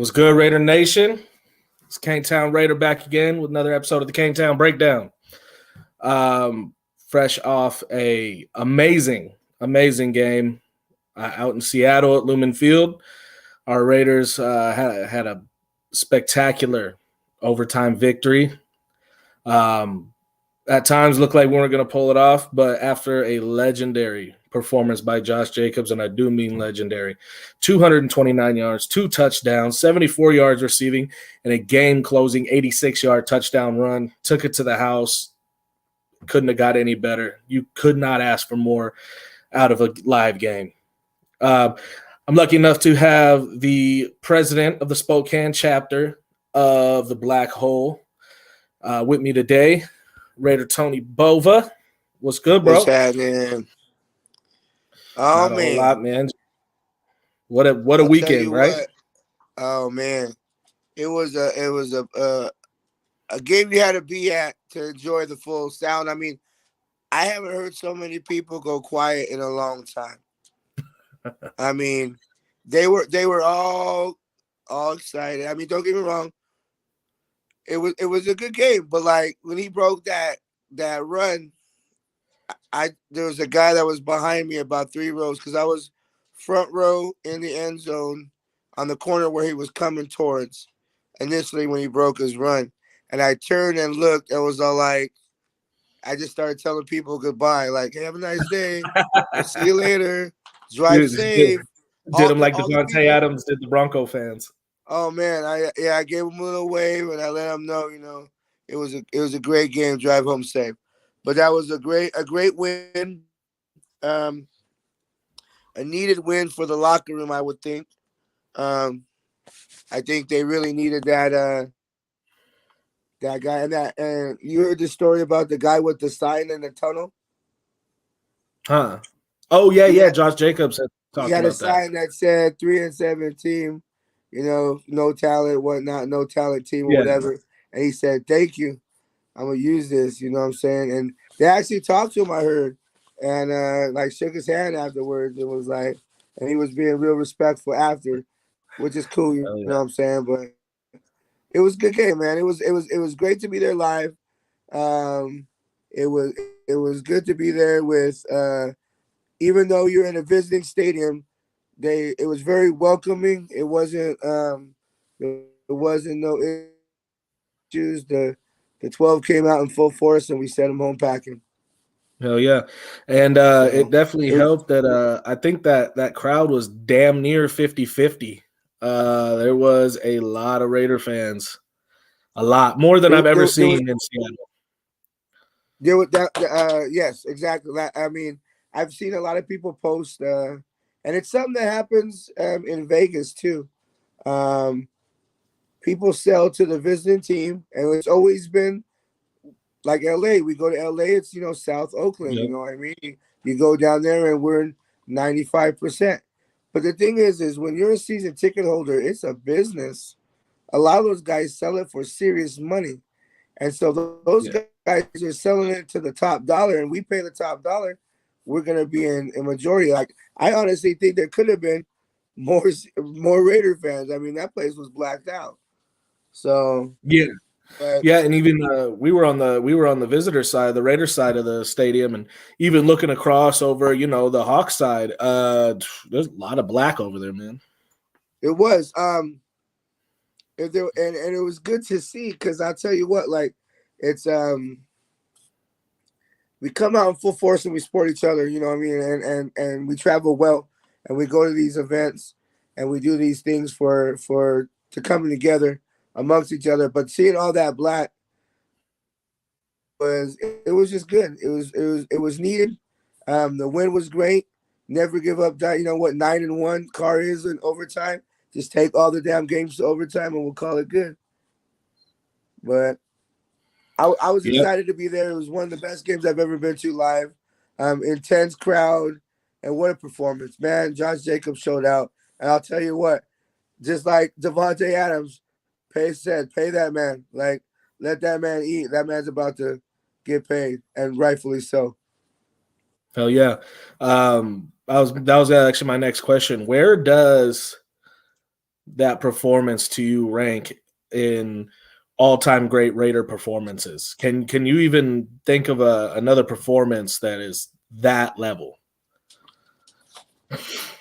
What's good, Raider Nation? It's Town Raider back again with another episode of the Town Breakdown. Fresh off a amazing game out in Seattle at Lumen Field. Our Raiders had a spectacular overtime victory. At times looked like we weren't going to pull it off, but after a legendary performance by Josh Jacobs, and I do mean legendary, 229 yards, 2 touchdowns, 74 yards receiving, and a game-closing 86-yard touchdown run, took it to the house. Couldn't have got any better. You could not ask for more out of a live game. I'm lucky enough to have the president of the Spokane chapter of the Black Hole with me today, Raider Tony Bova. What's good, bro? What's happening? Oh, Not a whole lot, man. What a weekend, right? What, oh man, it was a game you had to be at to enjoy the full sound. I mean, I haven't heard so many people go quiet in a long time. I mean, they were all excited. I mean, don't get me wrong. It was a good game, but like when he broke that run, there was a guy that was behind me about 3 rows because I was front row in the end zone on the corner where he was coming towards initially when he broke his run. And I turned and looked and was all like, I just started telling people goodbye, like, hey, have a nice day. We'll see you later. Drive safe. Did him like Devontae Adams did the Bronco fans. Oh man, I gave him a little wave and I let him know, it was a great game. Drive home safe. But that was a great win, a needed win for the locker room, I would think. I think they really needed that guy and you heard the story about the guy with the sign in the tunnel? Huh? Oh yeah. Josh Jacobs had talked about that. He had a sign that said 3-7 team, no talent, whatnot, no talent team or whatever. And he said, "Thank you. I'm gonna use this," you know what I'm saying? And they actually talked to him, I heard, and like shook his hand afterwards. It was like, and he was being real respectful after, which is cool, you know what I'm saying? But it was a good game, man. It was great to be there live. It was good to be there with even though you're in a visiting stadium, it was very welcoming. It wasn't no issues. The 12 came out in full force, and we sent them home packing. Hell yeah. And it definitely helped that I think that crowd was damn near 50-50. There was a lot of Raider fans. A lot. More than I've ever seen in Seattle. Yes, exactly. I mean, I've seen a lot of people post, and it's something that happens in Vegas, too. People sell to the visiting team, and it's always been like LA. We go to LA, it's South Oakland. Yep. You know what I mean? You go down there, and we're 95%. But the thing is when you're a season ticket holder, it's a business. A lot of those guys sell it for serious money, and so those guys are selling it to the top dollar, and we pay the top dollar. We're gonna be in a majority. Like I honestly think there could have been more Raider fans. I mean, that place was blacked out. So and even we were on the visitor side, the Raider side of the stadium, and even looking across over, the Hawks side, there's a lot of black over there, man. It was, and it was good to see because I'll tell you what, like it's we come out in full force and we support each other, you know what I mean, and we travel well and we go to these events and we do these things for to coming together amongst each other. But seeing all that black it was just good. It was needed. The win was great. Never give up. 9-1 Carr is in overtime. Just take all the damn games to overtime and we'll call it good. But I was excited to be there. It was one of the best games I've ever been to live. Intense crowd, and what a performance, man! Josh Jacobs showed out, and I'll tell you what, just like Devontae Adams, pay that man. Like, let that man eat. That man's about to get paid, and rightfully so. Hell yeah! That was actually my next question. Where does that performance do you rank in all-time great Raider performances? Can you even think of another performance that is that level? It's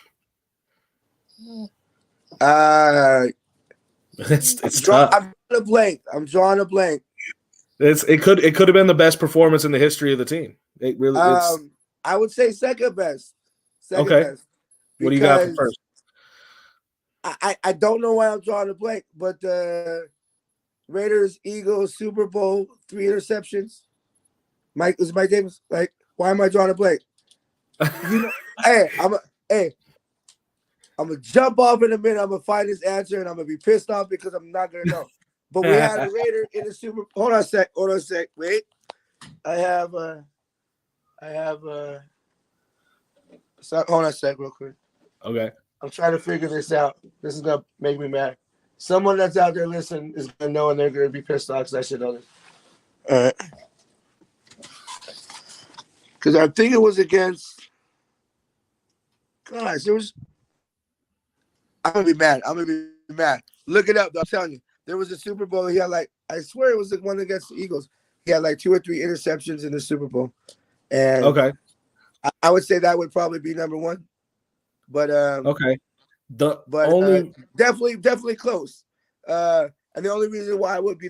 tough. I'm drawing a blank. It could have been the best performance in the history of the team. It really it's I would say second best. Second okay. best. What do you got for first? I don't know why I'm drawing a blank, but the Raiders Eagles Super Bowl 3 interceptions. Mike Davis. Like, why am I drawing a blank? You know, I'm gonna jump off in a minute. I'm gonna find this answer and I'm gonna be pissed off because I'm not gonna know. But we had a Raider in the Super. Hold on a sec. Wait. I have. So, hold on a sec, real quick. Okay. I'm trying to figure this out. This is gonna make me mad. Someone that's out there listening is gonna know, and they're gonna be pissed off because I should know this. All right. Because I think it was against. Gosh, it was. I'm gonna be mad. Look it up, though. I'm telling you, there was a Super Bowl. He had I swear it was the one against the Eagles. He had 2 or 3 interceptions in the Super Bowl, and okay, I would say that would probably be number one. But okay, definitely close. And the only reason why would be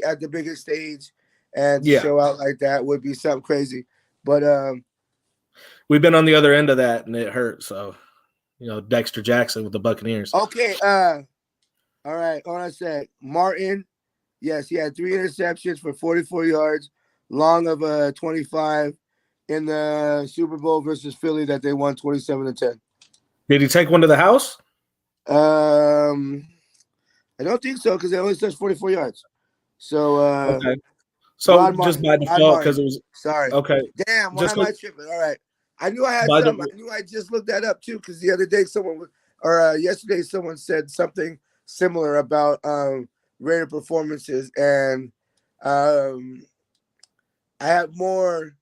at the biggest stage, and to show out like that would be something crazy. But we've been on the other end of that, and it hurt. So, Dexter Jackson with the Buccaneers. Okay. All right. Hold on a sec. Martin. Yes, he had 3 interceptions for 44 yards, long of 25 in the Super Bowl versus Philly that they won 27-10. Did he take one to the house? I don't think so because they only touched 44 yards. So okay. So just by default because it was sorry. Okay. Damn, why am I tripping? All right. I knew I had something. I knew I just looked that up too because the other day yesterday someone said something similar about Raider performances, and I have more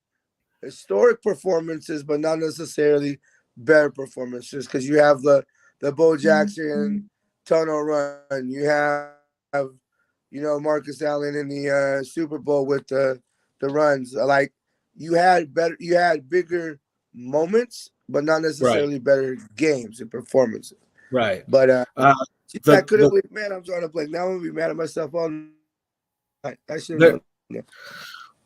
historic performances, but not necessarily better performances because you have the Bo Jackson tunnel run. You have Marcus Allen in the Super Bowl with the runs. Like you had bigger moments, but not necessarily better games and performances. Right. But I could have. Man, I'm trying to play. Now I'm gonna be mad at myself all night. I should have known.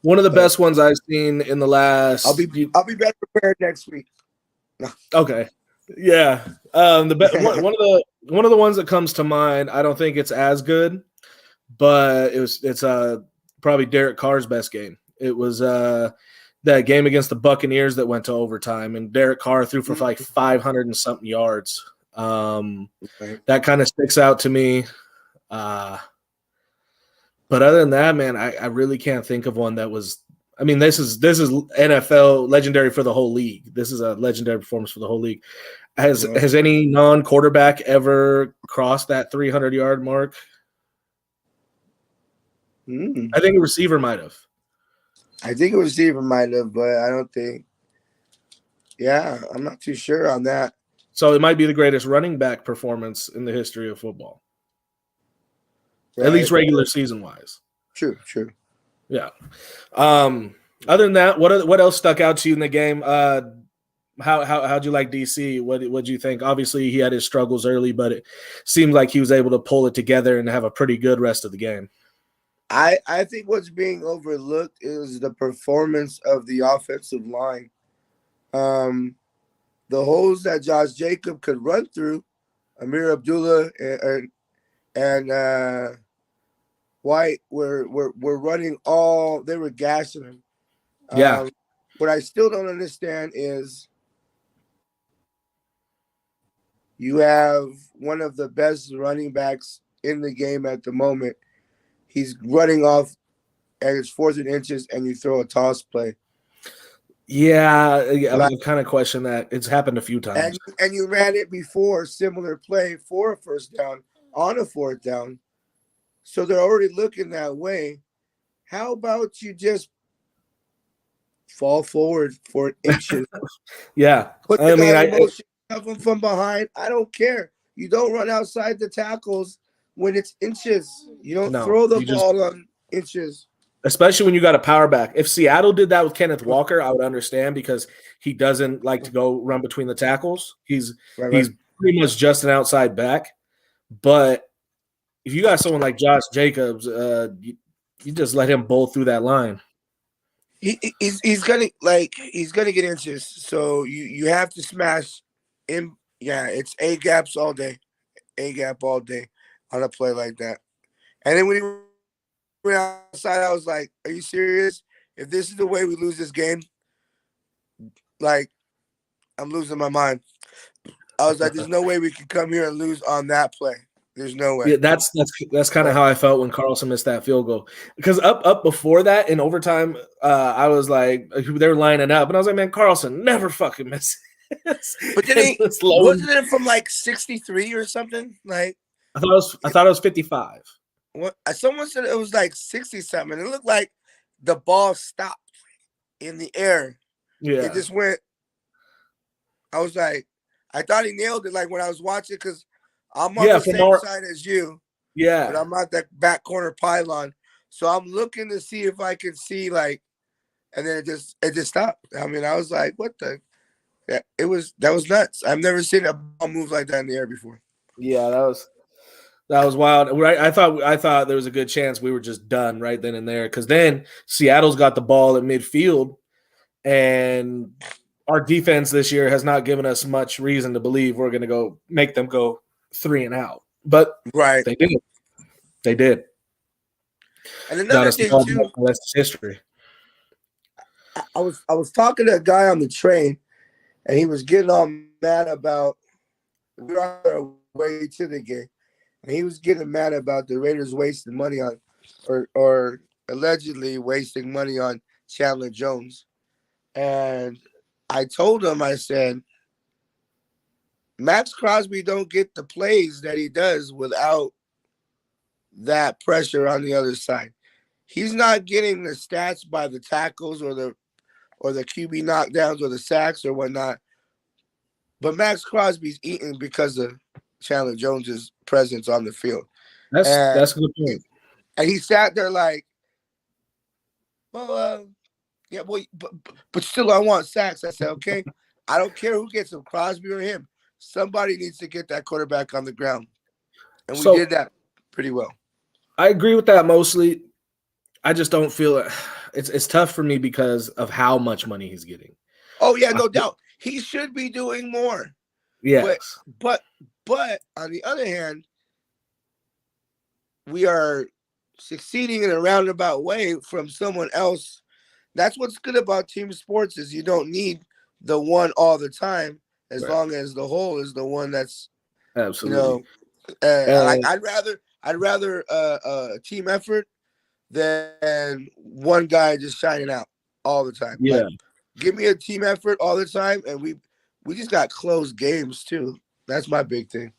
One of the best ones I've seen in the last. I'll be better prepared next week. Okay. Yeah. One of the ones that comes to mind. I don't think it's as good, but it's probably Derek Carr's best game. It was that game against the Buccaneers that went to overtime, and Derek Carr threw for 500 and something yards. That kind of sticks out to me. But other than that, man, I really can't think of one that was. I mean, this is NFL legendary for the whole league. This is a legendary performance for the whole league. Has any non-quarterback ever crossed that 300-yard mark? I think a receiver might have. but I don't think. Yeah, I'm not too sure on that. So it might be the greatest running back performance in the history of football. Right. At least regular season wise. True. Yeah. Other than that, what else stuck out to you in the game? How'd you like DC? What'd you think? Obviously, he had his struggles early, but it seemed like he was able to pull it together and have a pretty good rest of the game. I think what's being overlooked is the performance of the offensive line. The holes that Josh Jacob could run through, Amir Abdullah and White were running all. They were gashing him. Yeah. What I still don't understand is you have one of the best running backs in the game at the moment. He's running off and it's 4th and inches, and you throw a toss play. Yeah, I kind of question that. It's happened a few times. And you ran it before, similar play for a first down on a 4th down. So they're already looking that way. How about you just fall forward for inches? Yeah. Put the guy in motion, shove him from behind. I don't care. You don't run outside the tackles when it's inches. You don't No, throw the you just, ball on inches. especially when you got a power back. If Seattle did that with Kenneth Walker, I would understand because he doesn't like to go run between the tackles. Right, right. He's pretty much just an outside back. But if you got someone like Josh Jacobs, you just let him bowl through that line. He's gonna get inches. So you have to smash in. Yeah, it's A gaps all day, A gap all day on a play like that. And then when he went outside, I was like, "Are you serious? If this is the way we lose this game, like I'm losing my mind." I was like, "There's no way we can come here and lose on that play. There's no way." Yeah, that's kind of But how I felt when Carlson missed that field goal. Because up before that in overtime, I was like, they were lining up, and I was like, man, Carlson never fucking misses. but then And he it's low. wasn't it from like 63 or something? Like I thought it was 55. what? Someone said it was like 60 something. It looked like the ball stopped in the air. Yeah, It just went. I was like, I thought he nailed it. Like when I was watching, because I'm on yeah, the from same our side as you, but yeah, I'm at that back corner pylon. So I'm looking to see if I can see like, and then it just stopped. I mean, I was like, what the? Yeah, that was nuts. I've never seen a ball move like that in the air before. yeah, that was wild. Right, I thought there was a good chance we were just done right then and there because then Seattle's got the ball at midfield, and our defense this year has not given us much reason to believe we're going to go make them go 3 and out, but Right. they did. They did. And Got another us the thing ball too, back. That's history. I was talking to a guy on the train, and he was getting all mad about we were on our way to the game, and he was getting mad about the Raiders wasting money on, or allegedly wasting money on Chandler Jones. And I told him, I said, Max Crosby don't get the plays that he does without that pressure on the other side. He's not getting the stats by the tackles or the QB knockdowns or the sacks or whatnot. But Max Crosby's eating because of Chandler Jones's presence on the field. And That's a good point. and he sat there like, well, yeah, boy, but still I want sacks. I said, okay, I don't care who gets him, Crosby or him. Somebody needs to get that quarterback on the ground. And we So did that pretty well. I agree with that mostly. I just don't feel it. It's tough for me because of how much money he's getting. Oh yeah, I, no doubt. He should be doing more. But yes, but but on the other hand, we are succeeding in a roundabout way from someone else. That's what's good about team sports is you don't need the one all the time as right, long as the whole is the one that's you absolutely. know And I'd rather a team effort than one guy just shining out all the time. yeah, Like give me a team effort all the time and we just got close games too. That's my big thing.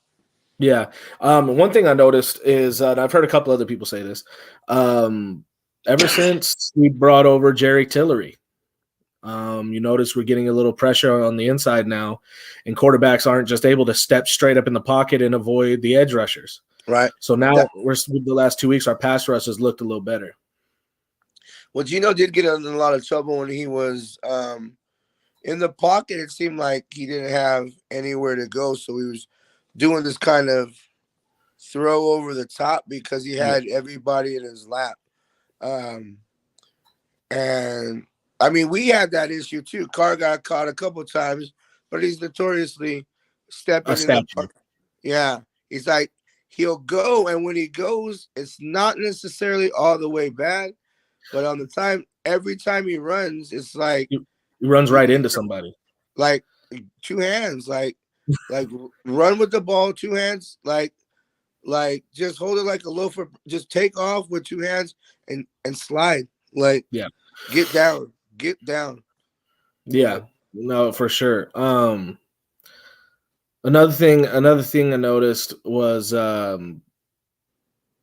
yeah. One thing I noticed is, and I've heard a couple other people say this. Um, ever since we brought over Jerry Tillery, you notice we're getting a little pressure on the inside now, and quarterbacks aren't just able to step straight up in the pocket and avoid the edge rushers. Right. So now That the last 2 weeks, our pass rush has looked a little better. well, Gino did get in a lot of trouble when he was in the pocket. It seemed like he didn't have anywhere to go, so he was doing this kind of throw over the top because he Yeah, had everybody in his lap. Um, and I mean, we had that issue too. Carr got caught a couple times, but he's notoriously a stepping in the statue. yeah. He's like he'll go, and when he goes, it's not necessarily all the way bad, but on the time, every time he runs, it's like He runs you right need into to somebody. like two hands, like run with the ball, two hands, like just hold it like a loafer, just take off with two hands and slide, like Yeah, get down. yeah, But no, for sure. Another thing I noticed was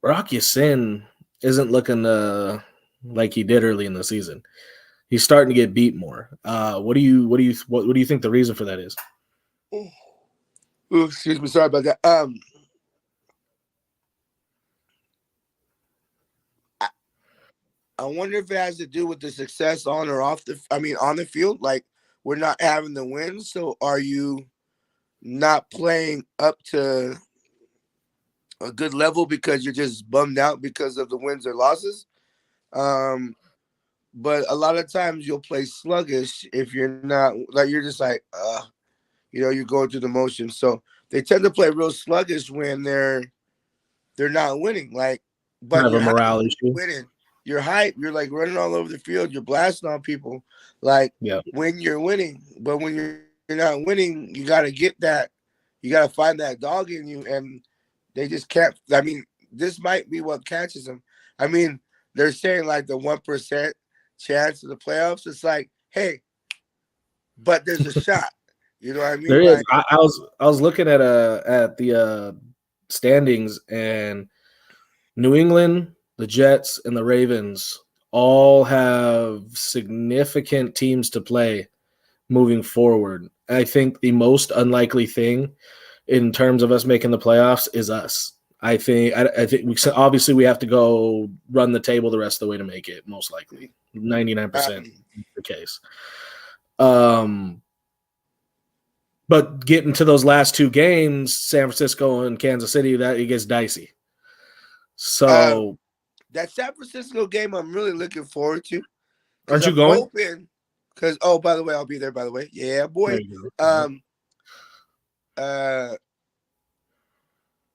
Rock Sin isn't looking like he did early in the season. He's starting to get beat more. What do you think the reason for that is? Ooh, excuse me, sorry about that. I, I wonder if it has to do with the success on or off the. I mean, on the field. Like we're not having the wins, so are you not playing up to a good level because you're just bummed out because of the wins or losses? Um, but a lot of times you'll play sluggish if you're not like you're just like, you're going through the motions. So they tend to play real sluggish when they're not winning. Like, Kind but of a you're hyped morale when issue. you're winning. You're hyped. You're like running all over the field. You're blasting on people. Like Yeah. when you're winning, but when you're not winning, you got to get that. You got to find that dog in you, and they just can't. I mean, this might be what catches them. I mean, they're saying like the 1% chance of the playoffs. It's like, hey, but there's a shot. You know what I There mean? is. Like, I was looking at the standings, and New England, the Jets, and the Ravens all have significant teams to play moving forward. I think the most unlikely thing in terms of us making the playoffs is us. I think obviously we have to go run the table the rest of the way to make it. Most likely, 99% um, the case. Um, but getting to those last two games, San Francisco and Kansas City, that it gets dicey. um, So, that San Francisco game, I'm really looking forward to because aren't you I'm going? hoping. Because by the way, I'll be there. By the way, yeah, There boy. you go. Um, uh,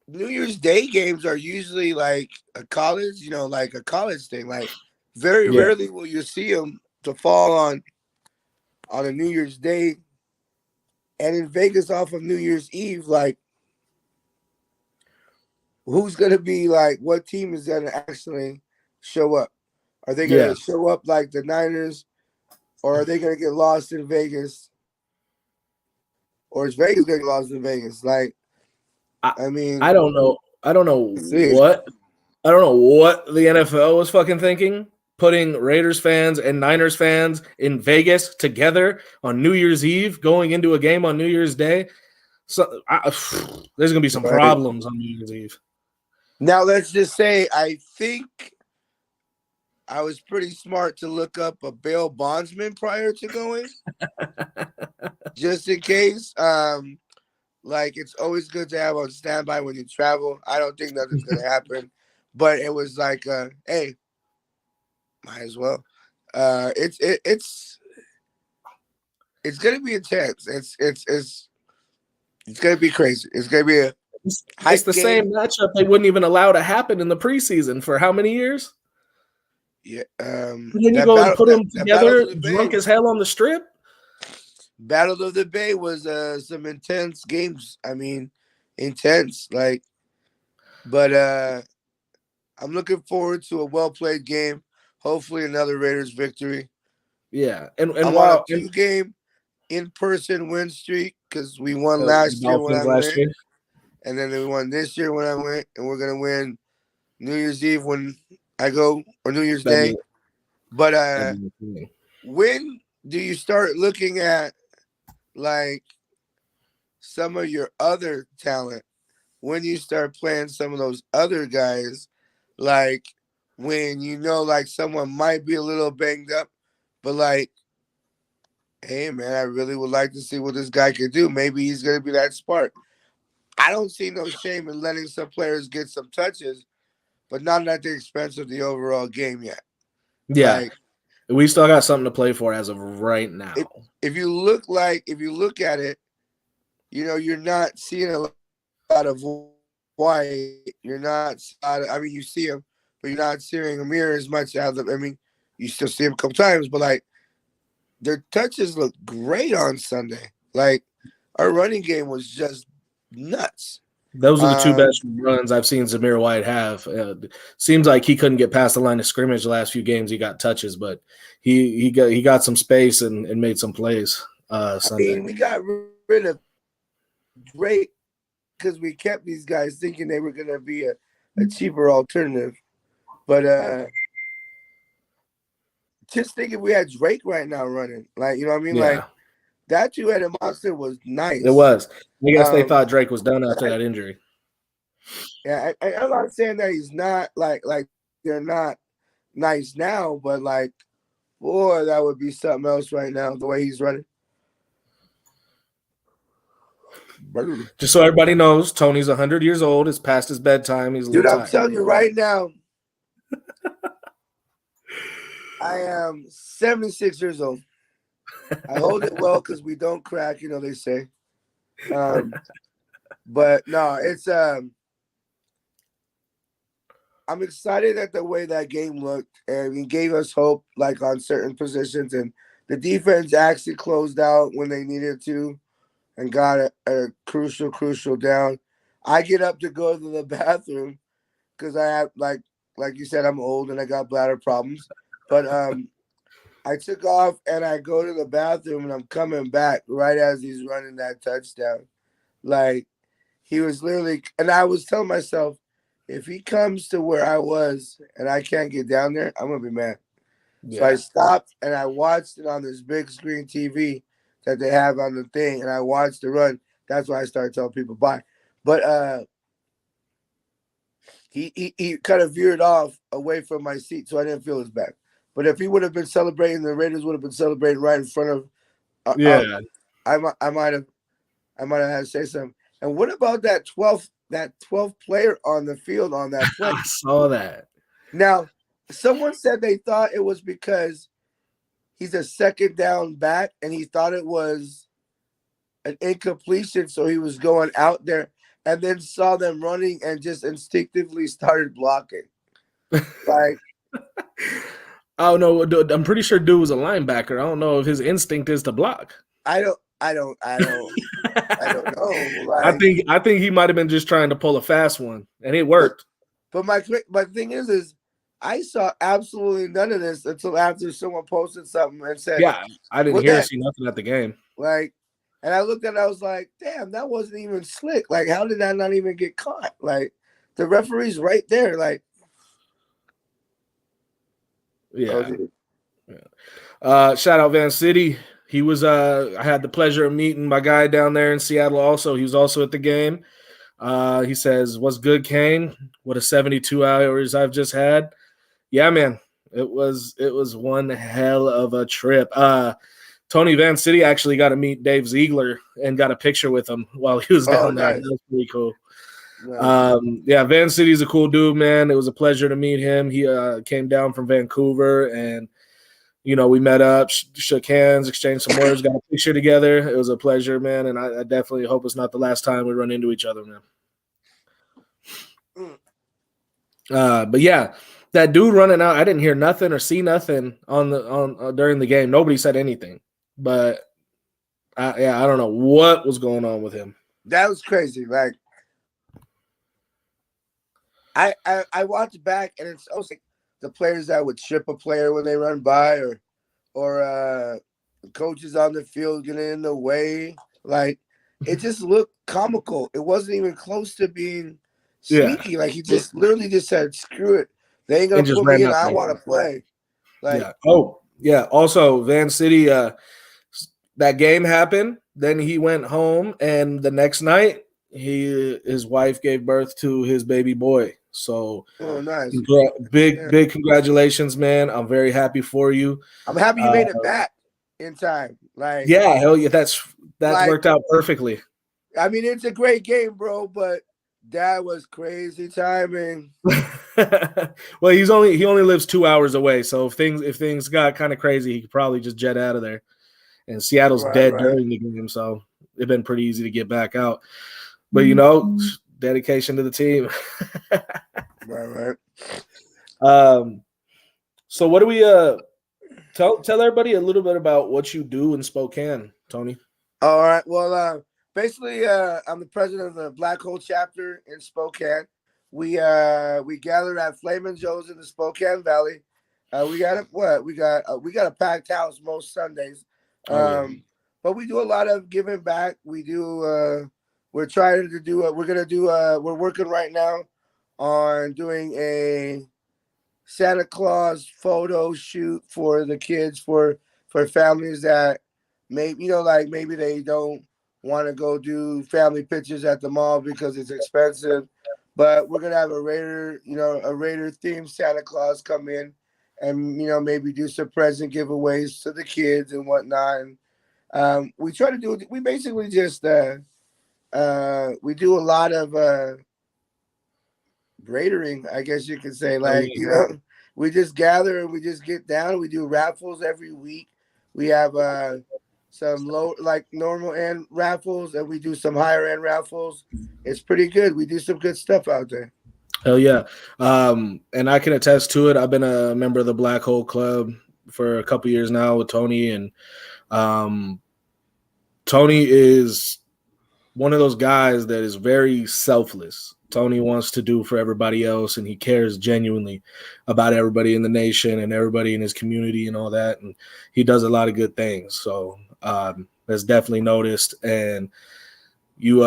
New Year's Day games are usually like a college, like a college thing. Like very Yeah, rarely will you see them to fall on a New Year's Day, and in Vegas off of New Year's Eve. Like, who's gonna be like? What team is gonna actually show up? Are they yeah. gonna show up like the Niners, or are they gonna get lost in Vegas, or is Vegas gonna get lost in Vegas? Like, I I I mean, don't know. I don't know let's see. what I don't know what the NFL was fucking thinking, putting Raiders fans and Niners fans in Vegas together on New Year's Eve, going into a game on New Year's Day. So there's gonna be some Right. problems on New Year's Eve. Now let's just say I think I was pretty smart to look up a bail bondsman prior to going, just in case. Like it's always good to have on standby when you travel. I don't think nothing's gonna happen, but it was like, hey, might as well. It's gonna be intense. It's gonna be crazy. It's gonna be a It's hype the same game. matchup they wouldn't even allow to happen in the preseason for how many years? Yeah. And then you That go and battle put that, them that battle together of the drunk Bay. as hell on the strip. Battle of the Bay was some intense games. I mean, intense. Like, but I'm looking forward to a well played game. Hopefully, another Raiders victory. Yeah, and I'm on a while and 2-game in person win streak because we won the last year when Dolphins I last went, year, and then we won this year when I went, and we're gonna win New Year's Eve when I go, or New Year's that'd Day. be But that'd be insane. when do you start looking at like some of your other talent? When you start playing some of those other guys, like when like someone might be a little banged up, but like, hey man, I really would like to see what this guy could do. Maybe he's gonna be that spark. I don't see no shame in letting some players get some touches, but not at the expense of the overall game yet. Yeah, Like we still got something to play for as of right if now. if you look at it, you're not seeing a lot of White. You're not. I mean, you see him, but you're not seeing Amir as much as I mean, you still see him a couple times, but like their touches look great on Sunday. Like our running game was just nuts. Those are the two Um, best runs I've seen Zamir White have. Seems like he couldn't get past the line of scrimmage the last few games. He got touches, but he got some space and made some plays I Sunday. mean, we got rid of Drake because we kept these guys thinking they were going to be a cheaper alternative. But just think if we had Drake right now running, like, you know what I mean? Like, Yeah, That two-headed monster was It nice. was. I guess they Um, thought Drake was done after that injury. yeah, I'm not saying that he's not like they're not nice now, but like, boy, that would be something else right now. The way he's running. Just so everybody knows, Tony's 100 years old. It's past his bedtime. He's a Dude, little I'm tired. telling you right now, I am 76 years old. I hold it well because we don't crack, they say. But no, it's I'm excited at the way that game looked, and it gave us hope, like on certain positions, and the defense actually closed out when they needed to, and got a crucial down. I get up to go to the bathroom because I have like you said, I'm old and I got bladder problems, but I took off and I go to the bathroom and I'm coming back right as he's running that touchdown. Like he was literally, and I was telling myself, if he comes to where I was and I can't get down there, I'm gonna be mad. So I stopped and I watched it on this big screen TV that they have on the thing, and I watched the run. That's why I started telling people bye. But he kind of veered off away from my seat, so I didn't feel as bad. But if he would have been celebrating, the Raiders would have been celebrating right in front of. Yeah. I might have had to say something. And what about that 12th player on the field on that play? I saw that. Now, someone said they thought it was because he's a second down back and he thought it was an incompletion, so he was going out there and then saw them running and just instinctively started blocking. Like, I don't know. I'm pretty sure dude was a linebacker. I don't know if his instinct is to block. I don't know. Like, I think he might have been just trying to pull a fast one, and it worked. But my thing is I saw absolutely none of this until after someone posted something and said, "Yeah, I didn't see nothing at the game." Like, and I looked at it, I was like, "Damn, that wasn't even slick. Like, how did that not even get caught? Like, the referee's right there. Like, yeah." Shout out Van City. He was. I had the pleasure of meeting my guy down there in Seattle. Also, he was also at the game. He says, "What's good, Kane? What a 72 hours I've just had." Yeah, man. It was one hell of a trip. Tony Van City actually got to meet Dave Ziegler and got a picture with him while he was down there. That was pretty cool. Nice. Yeah, Van City's a cool dude, man. It was a pleasure to meet him. He came down from Vancouver and we met up, shook hands, exchanged some words, got a picture together. It was a pleasure, man, and I definitely hope it's not the last time we run into each other, man. But yeah, that dude running out, I didn't hear nothing or see nothing on during the game. Nobody said anything, but I don't know what was going on with him. That was crazy. Like, I watched back, and it's also like the players that would trip a player when they run by, or coaches on the field getting in the way. Like, it just looked comical. It wasn't even close to being sneaky. Yeah. Like, he just literally just said, "Screw it. They ain't gonna put me in. I want to play." Like, yeah. Oh, yeah. Also, Van City, that game happened. Then he went home, and the next night, his wife gave birth to his baby boy. So, nice. Big congratulations, man. I'm very happy for you. I'm happy you made it back in time. Like, yeah, hell yeah, that's like, worked out perfectly. I mean, it's a great game, bro, but that was crazy timing. Well, he only lives 2 hours away, so if things got kind of crazy, he could probably just jet out of there. And Seattle's dead during the game, so it'd been pretty easy to get back out. But dedication to the team. right. So what do we tell everybody a little bit about what you do in Spokane, Tony? All right. Well, basically, I'm the president of the Black Hole chapter in Spokane. We gather at Flamin' Joe's in the Spokane Valley. We got a packed house most Sundays. But we do a lot of giving back. We do. We're trying to do. We're working right now on doing a Santa Claus photo shoot for the kids for families that maybe like maybe they don't want to go do family pictures at the mall because it's expensive. But we're gonna have a Raider themed Santa Claus come in, and maybe do some present giveaways to the kids and whatnot. And we try to do. We basically just we do a lot of Raidering, I guess you could say. Like we just gather and we just get down. We do raffles every week. We have some low, like normal end raffles, and we do some higher end raffles. It's pretty good. We do some good stuff out there. Hell yeah. And I can attest to it. I've been a member of the Black Hole Club for a couple years now with Tony, and Tony is one of those guys that is very selfless. Tony wants to do for everybody else, and he cares genuinely about everybody in the nation and everybody in his community and all that. And he does a lot of good things. So that's definitely noticed. And you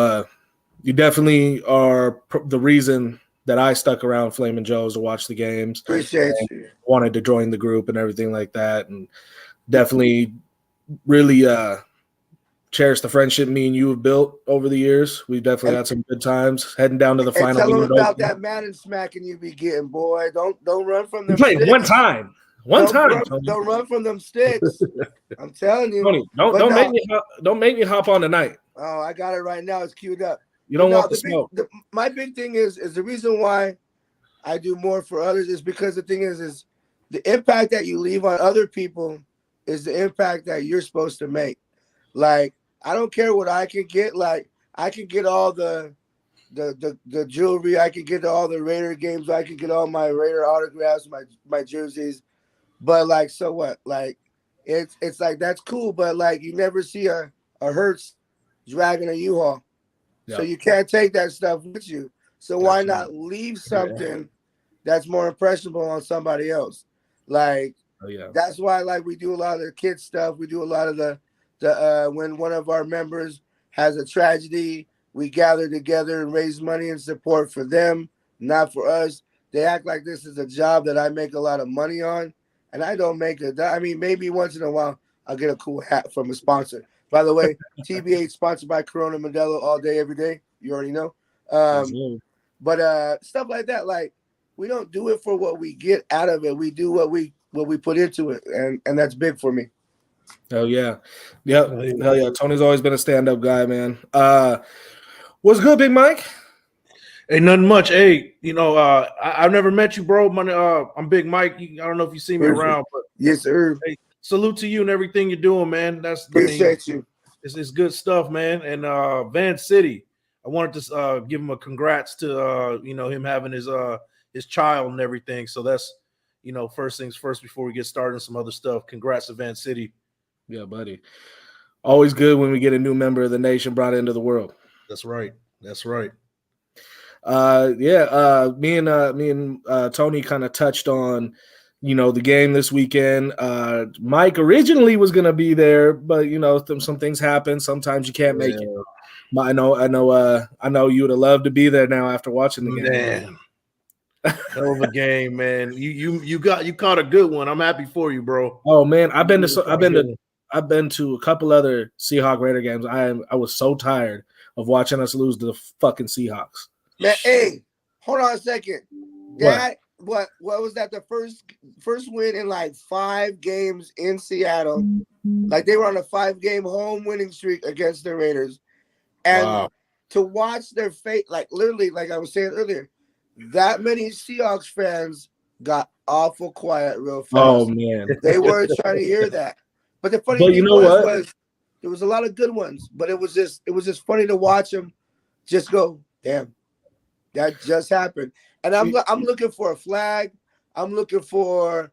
definitely are the reason that I stuck around Flamin' Joe's to watch the games. Appreciate you. Wanted to join the group and everything like that. And definitely really cherish the friendship me and you have built over the years. We've definitely had some good times heading down to the final. Tell them about that Madden smacking you be getting, boy. Don't run from them. Played one time. Don't run from them sticks. I'm telling you. Tony, don't make me hop on tonight. Oh, I got it right now. It's queued up. You don't want the smoke. My big thing is the reason why I do more for others is because the thing is the impact that you leave on other people is the impact that you're supposed to make. Like, I don't care what I can get. Like, I can get all the jewelry. I can get all the Raider games. I can get all my Raider autographs, my jerseys. But like, so what? Like, it's like that's cool. But like, you never see a Hertz dragging a U-Haul, so you can't take that stuff with you. So why not leave something that's more impressionable on somebody else? Like, that's why like we do a lot of the kids stuff. We do a lot of the when one of our members has a tragedy, we gather together and raise money and support for them, not for us. They act like this is a job that I make a lot of money on, and I don't make it. I mean, maybe once in a while I'll get a cool hat from a sponsor. By the way, TBH sponsored by Corona Modelo all day, every day. You already know. But stuff like that, like we don't do it for what we get out of it. We do what we put into it, and that's big for me. Hell yeah. Hell yeah. Tony's always been a stand-up guy, man. What's good, Big Mike? Hey, nothing much. Hey, I've never met you, bro. I'm Big Mike. I don't know if you see me around, but yes, sir. Hey, salute to you and everything you're doing, man. Appreciate you. It's good stuff, man. And Van City, I wanted to give him a congrats to him having his child and everything. So that's first things first before we get started on some other stuff. Congrats to Van City. Yeah, buddy. Always good when we get a new member of the nation brought into the world. That's right. Me and Tony kind of touched on, the game this weekend. Mike originally was gonna be there, but some things happen. Sometimes you can't make it. But I know you would have loved to be there now after watching the game. Man. Hell of a game, man. You caught a good one. I'm happy for you, bro. Oh man, I've been to a couple other Seahawks Raider games. I was so tired of watching us lose to the fucking Seahawks. Man, hey, hold on a second. What was that? The first win in like 5 games in Seattle. Like they were on a 5-game home winning streak against the Raiders. And to watch their fate, like literally, like I was saying earlier, that many Seahawks fans got awful quiet real fast. Oh man, they weren't trying to hear that. But the funny thing was there was a lot of good ones, but it was just funny to watch them just go, damn, that just happened. And I'm looking for a flag. I'm looking for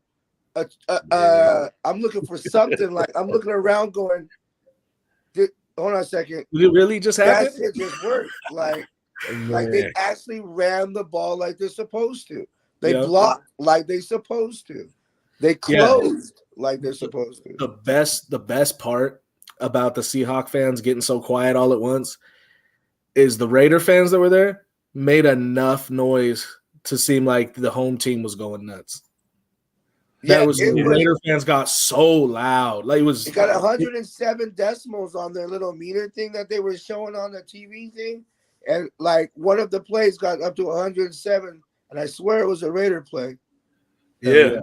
I'm looking for something. Like I'm looking around going, hold on a second. Did it really just happen? That shit just worked. Like they actually ran the ball like they're supposed to. They blocked like they're supposed to. They closed like they're supposed to. The best part about the Seahawks fans getting so quiet all at once is the Raider fans that were there made enough noise to seem like the home team was going nuts. Yeah, The Raider fans got so loud. Like it got 107 decimals on their little meter thing that they were showing on the TV thing, and like one of the plays got up to 107, and I swear it was a Raider play. Yeah.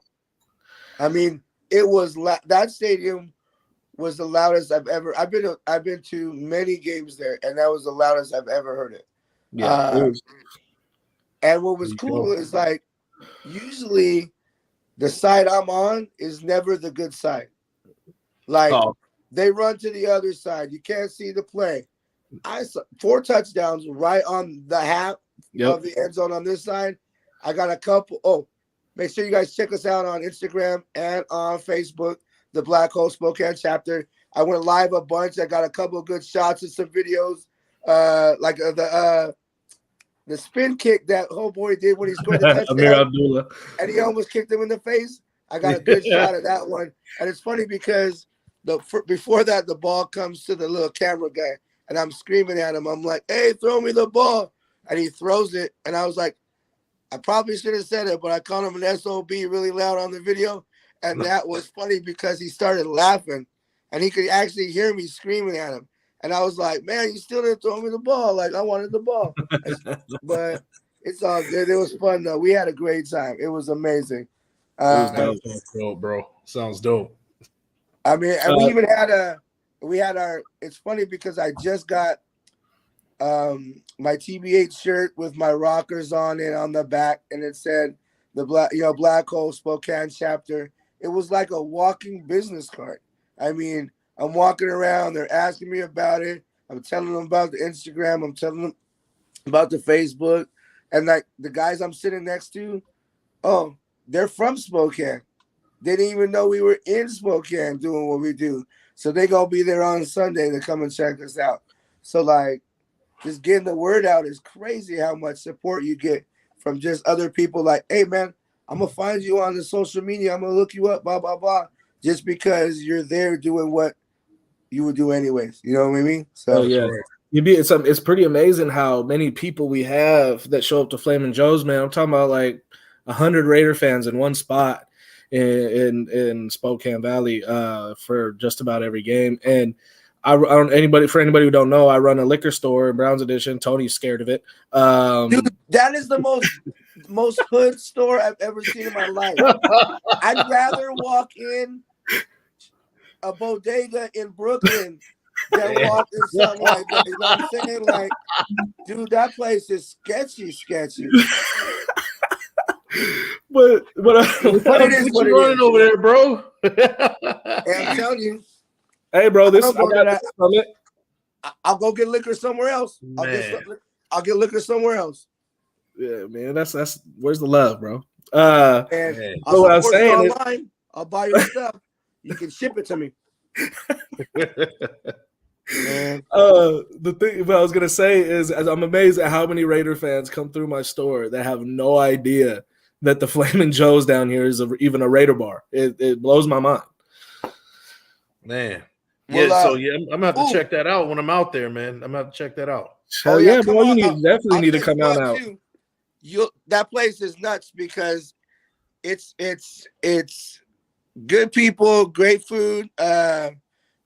I mean, it was that stadium was the loudest I've ever. I've been to many games there, and that was the loudest I've ever heard it. Yeah. And what was cool is like usually the side I'm on is never the good side. Like they run to the other side. You can't see the play. I saw 4 touchdowns right on the half of the end zone on this side. I got a couple. Oh, make sure you guys check us out on Instagram and on Facebook, the Black Hole Spokane chapter. I went live a bunch. I got a couple of good shots and some videos, like the spin kick that homeboy did when he scored the touchdown. Amir Abdullah. And he almost kicked him in the face. I got a good shot of that one. And it's funny because before that, the ball comes to the little camera guy, and I'm screaming at him. I'm like, hey, throw me the ball. And he throws it. And I was like, I probably should have said it, but I called him an SOB really loud on the video. And that was funny because he started laughing. And he could actually hear me screaming at him. And I was like, man, you still didn't throw me the ball. Like, I wanted the ball. But it's all good. It was fun, though. We had a great time. It was amazing. Sounds dope, bro. Sounds dope. I mean, and we even had it's funny because I just got my TBH shirt with my rockers on it on the back, and it said the Black Hole Spokane chapter. It was like a walking business card. I mean, I'm walking around, they're asking me about it. I'm telling them about the Instagram, I'm telling them about the Facebook, and like the guys I'm sitting next to, oh, they're from Spokane. They didn't even know we were in Spokane doing what we do. So they gonna be there on Sunday to come and check us out. So like just getting the word out is crazy how much support you get from just other people like, hey man, I'm gonna find you on the social media, I'm gonna look you up, blah, blah, blah, just because you're there doing what you would do anyways. You know what I mean? So yeah. It's pretty amazing how many people we have that show up to Flamin' Joe's, man. I'm talking about like 100 Raider fans in one spot in Spokane Valley for just about every game. And for anybody who don't know, I run a liquor store in Browns Edition. Tony's scared of it. Dude, that is the most hood store I've ever seen in my life. I'd rather walk in a bodega in Brooklyn than walk in something like that. You know what I'm saying? Like, dude, that place is sketchy. But what it is, what you running over there, bro? And I'm telling you. Hey, bro, I'll go get liquor somewhere else. I'll get liquor somewhere else. Yeah, man, that's where's the love, bro? And I'll what I'm saying online. I'll buy your stuff. You can ship it to me. Man. The thing what I was gonna say is I'm amazed at how many Raider fans come through my store that have no idea that the Flamin' Joe's down here is even a Raider bar. It blows my mind. Man. Well, I'm gonna have to check that out when I'm out there, man. I'm gonna have to check that out. Hell yeah, bro. You definitely need to come out. That place is nuts because it's good people, great food.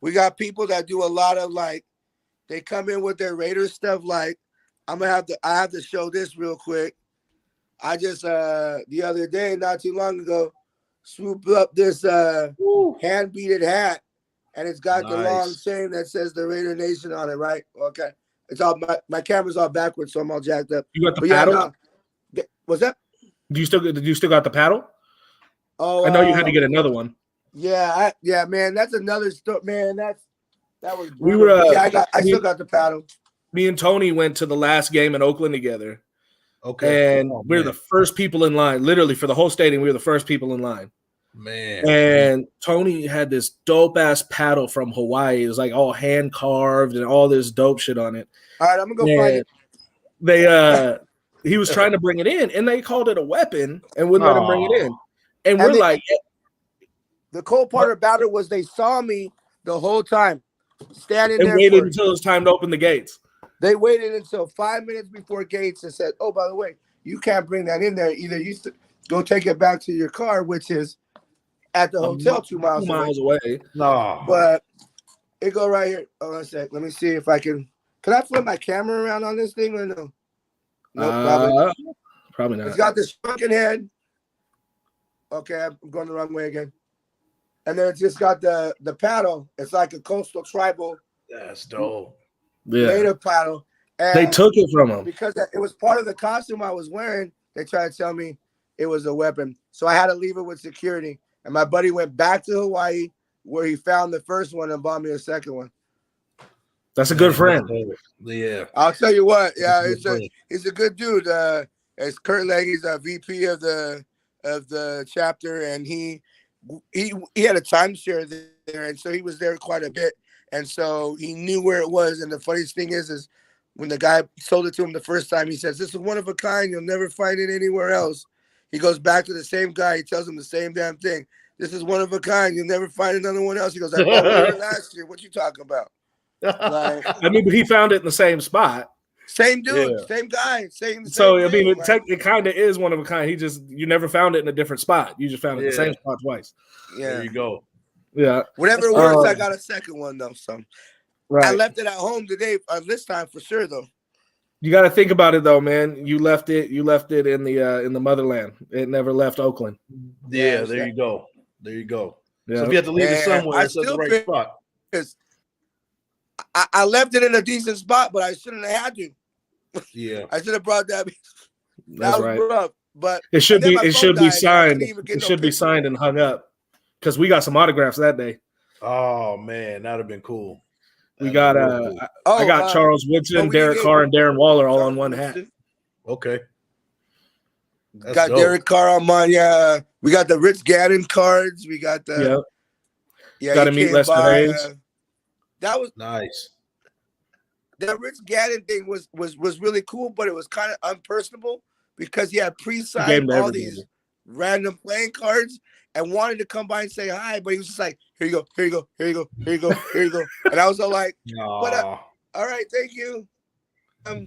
We got people that do a lot of like, they come in with their Raiders stuff. Like, I have to show this real quick. I just the other day, not too long ago, swooped up this hand beaded hat, and it's got the long chain that says the Raider Nation on it, right? Okay, it's all my camera's all backwards, so I'm all jacked up. You got the paddle? What's that? Did you still got the paddle? Oh, I know you had to get another one. Yeah, man, that's another story, man. That was brutal. We were. I still got the paddle. Me and Tony went to the last game in Oakland together. Okay, and we're the first people in line. Literally for the whole stadium, we were the first people in line. Man, and Tony had this dope ass paddle from Hawaii. It was like all hand carved and all this dope shit on it. All right, I'm gonna go find it. He was trying to bring it in, and they called it a weapon and wouldn't let him bring it in. And we're like, the cool part about it was they saw me the whole time standing there. Waited until it was time to open the gates. They waited until 5 minutes before gates and said, "Oh, by the way, you can't bring that in there. Either you go take it back to your car," which is at the hotel 2 miles 2 away. miles away. No. But it go right here. Hold on a sec. Let me see if I can. Can I flip my camera around on this thing or no? No, probably not. It's got this shrunken head. Okay, I'm going the wrong way again. And then it's just got the paddle. It's like a coastal tribal. That's dope. Native paddle. And they took it from him because it was part of the costume I was wearing. They tried to tell me it was a weapon, so I had to leave it with security. And my buddy went back to Hawaii, where he found the first one and bought me a second one. That's a good friend. Yeah, I'll tell you what. Yeah, he's a good dude. It's Kurt Legg. He's a VP of the chapter, and he had a timeshare there, and so he was there quite a bit, and so he knew where it was. And the funniest thing is when the guy sold it to him the first time, he says, "This is one of a kind. You'll never find it anywhere else." He goes back to the same guy. He tells him the same damn thing. "This is one of a kind. You'll never find another one else." He goes, "I bought one here last year. What you talking about?" Like, I mean, but he found it in the same spot. Same dude, same guy, same. So I thing, mean, it kind of is one of a kind. You never found it in a different spot. You just found it in the same spot twice. Yeah, there you go. Yeah, whatever works. I got a second one though. So I left it at home today. This time for sure though. You got to think about it though, man. You left it in the motherland. It never left Oakland. Yeah, there you go. There you go. Yeah. So if you have to leave it somewhere, it's at the right spot. I left it in a decent spot, but I shouldn't have had to. Yeah, I should have brought that. That's was right. rough, but it should be signed. It should be signed and hung up because we got some autographs that day. Oh man, that'd have been cool. We got cool. I got Charles Woodson, Derek Carr, and Darren Waller all on one hat. Okay. That's got dope. Derek Carr on mine. Yeah, we got the Rich Gannon cards. We got the Got to meet Lester Hayes. That was nice. That Rich Gannon thing was really cool, but it was kind of unpersonable because he had pre-signed all these random playing cards and wanted to come by and say hi, but he was just like, "Here you go, here you go, here you go, here you go, here you go," and I was all like, "What up? All right, thank you. I'll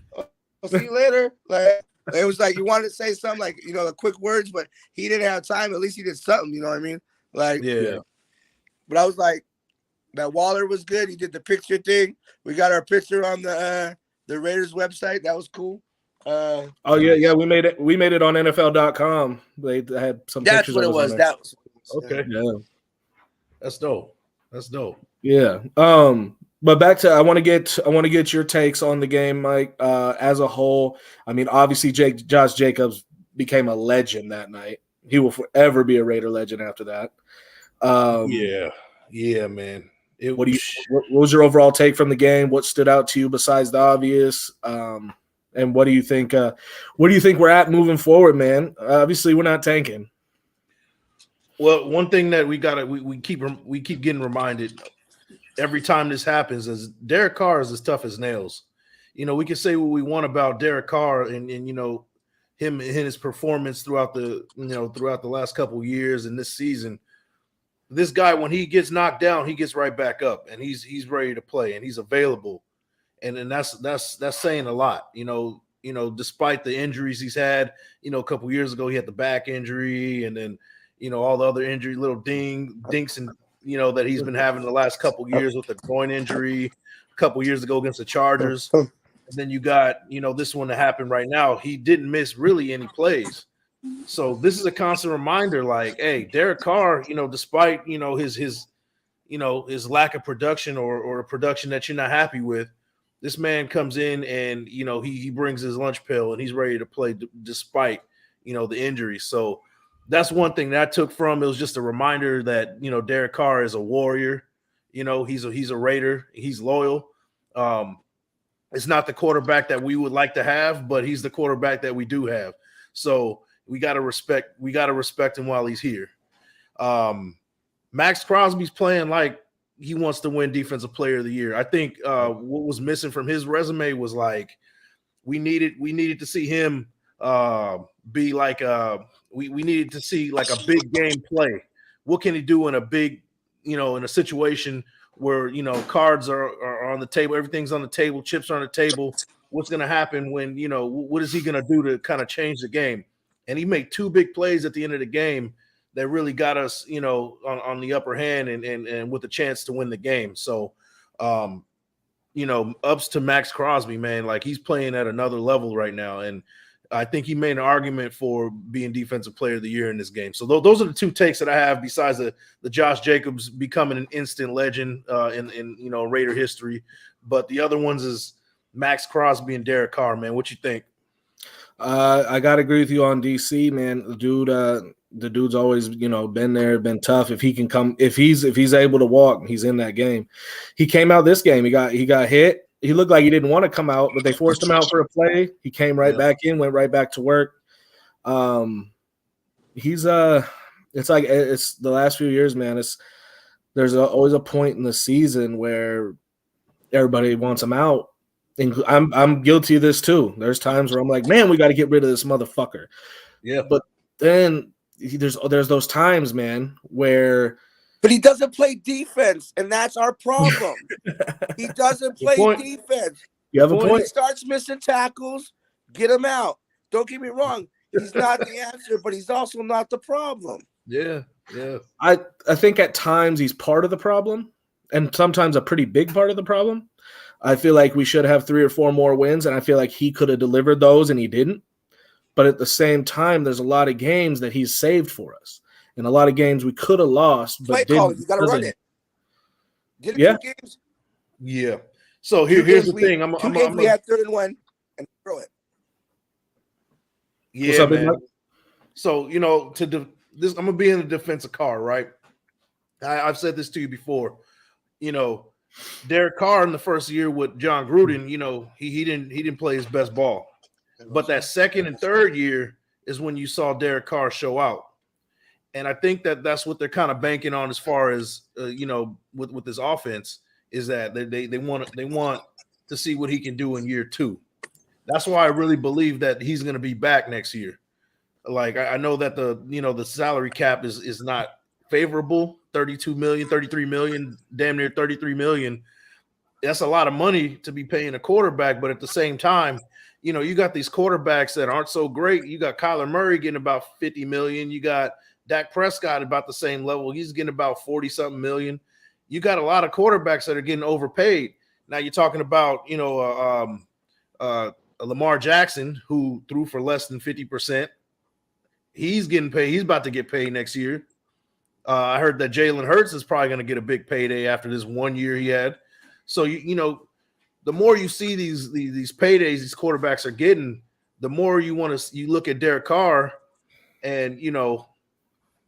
see you later." Like it was like you wanted to say something like the quick words, but he didn't have time. At least he did something. You know what I mean? Like But I was like, that Waller was good. He did the picture thing. We got our picture on the Raiders website. That was cool. We made it. We made it on NFL.com. They had some. That's pictures what it was. That was okay. Yeah, that's dope. That's dope. Yeah. But back to I want to get your takes on the game, Mike. As a whole, I mean, obviously, Josh Jacobs became a legend that night. He will forever be a Raider legend after that. Yeah, man. What was your overall take from the game? What stood out to you besides the obvious? And what do you think? Where do you think we're at moving forward, man? Obviously, we're not tanking. Well, one thing that we keep getting reminded every time this happens is Derek Carr is as tough as nails. We can say what we want about Derek Carr and him and his performance throughout the last couple of years and this season. This guy, when he gets knocked down, he gets right back up and he's ready to play and he's available. And that's saying a lot, despite the injuries he's had, a couple of years ago, he had the back injury and then, all the other injury, little dinks and, that he's been having the last couple of years with the groin injury a couple of years ago against the Chargers. And then you got, this one that happened right now. He didn't miss really any plays. So this is a constant reminder, like, hey, Derek Carr, despite his lack of production or a production that you're not happy with, this man comes in and he brings his lunch pail and he's ready to play despite the injury. So that's one thing that I took from it was just a reminder that Derek Carr is a warrior. He's a Raider. He's loyal. It's not the quarterback that we would like to have, but he's the quarterback that we do have. So we gotta respect him while he's here. Max Crosby's playing like he wants to win Defensive Player of the Year. I think what was missing from his resume was like we needed to see him be like we needed to see like a big game play. What can he do in a big in a situation where cards are on the table, everything's on the table, chips are on the table. What's going to happen when what is he going to do to kind of change the game? And he made two big plays at the end of the game that really got us, on the upper hand and with a chance to win the game. So, ups to Max Crosby, man. Like, he's playing at another level right now. And I think he made an argument for being defensive player of the year in this game. So those are the two takes that I have besides the Josh Jacobs becoming an instant legend in Raider history. But the other ones is Max Crosby and Derek Carr, man. What you think? I gotta agree with you on DC, man. The dude's always, been there, been tough. If he can come, if he's able to walk, he's in that game. He came out this game. He got hit. He looked like he didn't want to come out, but they forced him out for a play. He came right back in, went right back to work. It's the last few years, man. There's always a point in the season where everybody wants him out. And I'm guilty of this too. There's times where I'm like, man, we got to get rid of this motherfucker. Yeah. But then there's those times, man, where. But he doesn't play defense, and that's our problem. He doesn't play defense. You have a point. He starts missing tackles, get him out. Don't get me wrong. He's not the answer, but he's also not the problem. Yeah. I think at times he's part of the problem, and sometimes a pretty big part of the problem. I feel like we should have 3 or 4 more wins, and I feel like he could have delivered those, and he didn't. But at the same time, there's a lot of games that he's saved for us, and a lot of games we could have lost. But play call, you got to run it. Get it 2 games. Yeah. So here's the thing. We had 3rd and 1, and throw it. Yeah, man. So I'm gonna be in the defensive Carr, right? I've said this to you before. Derek Carr in the first year with John Gruden, he didn't play his best ball. But that second and third year is when you saw Derek Carr show out. And I think that's what they're kind of banking on as far as with this offense, is that they want to see what he can do in year 2. That's why I really believe that he's going to be back next year. Like, I know that the salary cap is not favorable. 32 million, 33 million, damn near 33 million. That's a lot of money to be paying a quarterback. But at the same time, you got these quarterbacks that aren't so great. You got Kyler Murray getting about 50 million. You got Dak Prescott about the same level. He's getting about 40 something million. You got a lot of quarterbacks that are getting overpaid. Now you're talking about, Lamar Jackson, who threw for less than 50%. He's getting paid. He's about to get paid next year. I heard that Jalen Hurts is probably going to get a big payday after this 1 year he had. So, the more you see these paydays these quarterbacks are getting, the more you look at Derek Carr and,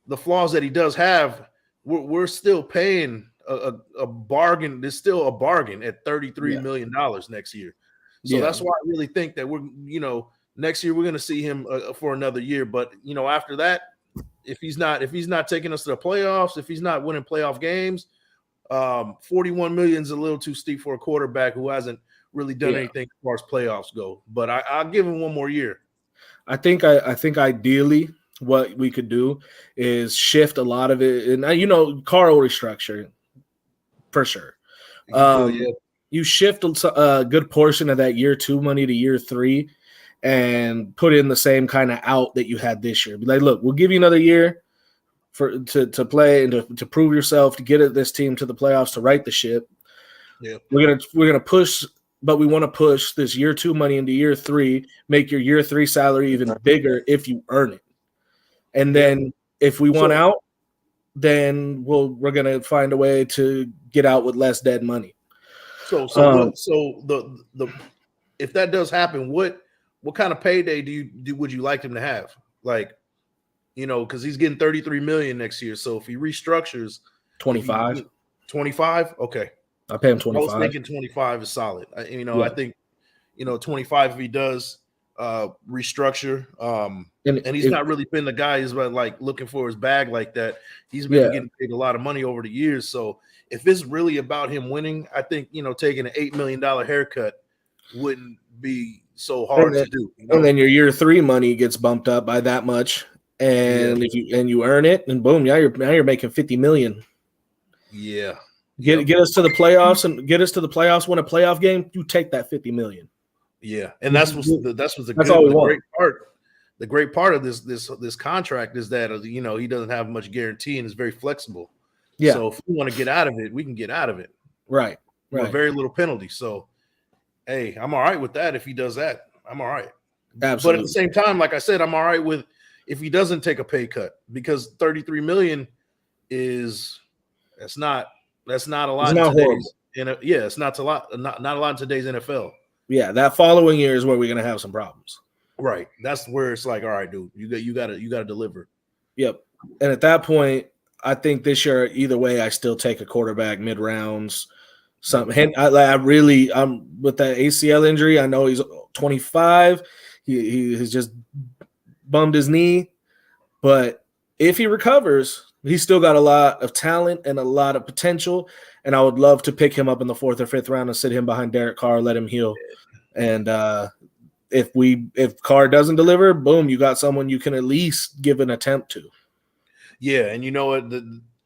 the flaws that he does have. We're still paying a bargain. There's still a bargain at $33 million next year. So that's why I really think that next year we're going to see him for another year. But, after that, if he's not taking us to the playoffs, if he's not winning playoff games, 41 million is a little too steep for a quarterback who hasn't really done anything as far as playoffs go. But I'll give him 1 more year. I think ideally what we could do is shift a lot of it. And, Carl will restructure for sure. You shift a good portion of that year 2 money to year 3 and put in the same kind of out that you had this year. Be like, look, we'll give you another year to play and to prove yourself, to get this team to the playoffs, to right the ship. Yeah. We're gonna push, but we want to push this year 2 money into year 3, make your year 3 salary even bigger if you earn it. And then if we want out, then we're gonna find a way to get out with less dead money. So if that does happen, what kind of payday would you like him to have? Like, because he's getting 33 million next year. So if he restructures 25, 25, okay, I pay him 25. I was thinking 25 is solid. I think 25 if he does restructure. And he's not really been the guy who's like looking for his bag like that. He's been getting paid a lot of money over the years. So if it's really about him winning, I think taking an $8 million haircut wouldn't be so hard to do. And then your year 3 money gets bumped up by that much, and if you earn it, and boom, now you're making 50 million. Yeah, get us to the playoffs and get us to the playoffs. Win a playoff game, you take that 50 million. Yeah, and that's what's the all we want. Great part. the great part of this contract is that he doesn't have much guarantee and is very flexible. Yeah. So if we want to get out of it, we can get out of it. Right. With very little penalty. So, hey, I'm all right with that. If he does that, I'm all right. Absolutely. But at the same time, like I said, I'm all right with if he doesn't take a pay cut, because $33 million that's not a lot. It's not horrible. It's not a lot. Not a lot in today's NFL. Yeah, that following year is where we're gonna have some problems. Right. That's where it's like, all right, dude, you gotta deliver. Yep. And at that point, I think this year, either way, I still take a quarterback mid rounds. Something. I'm with that ACL injury. I know he's 25. He has just bummed his knee, but if he recovers, he's still got a lot of talent and a lot of potential. And I would love to pick him up in the 4th or 5th round and sit him behind Derek Carr, let him heal. And if Carr doesn't deliver, boom, you got someone you can at least give an attempt to. Yeah, and you know what?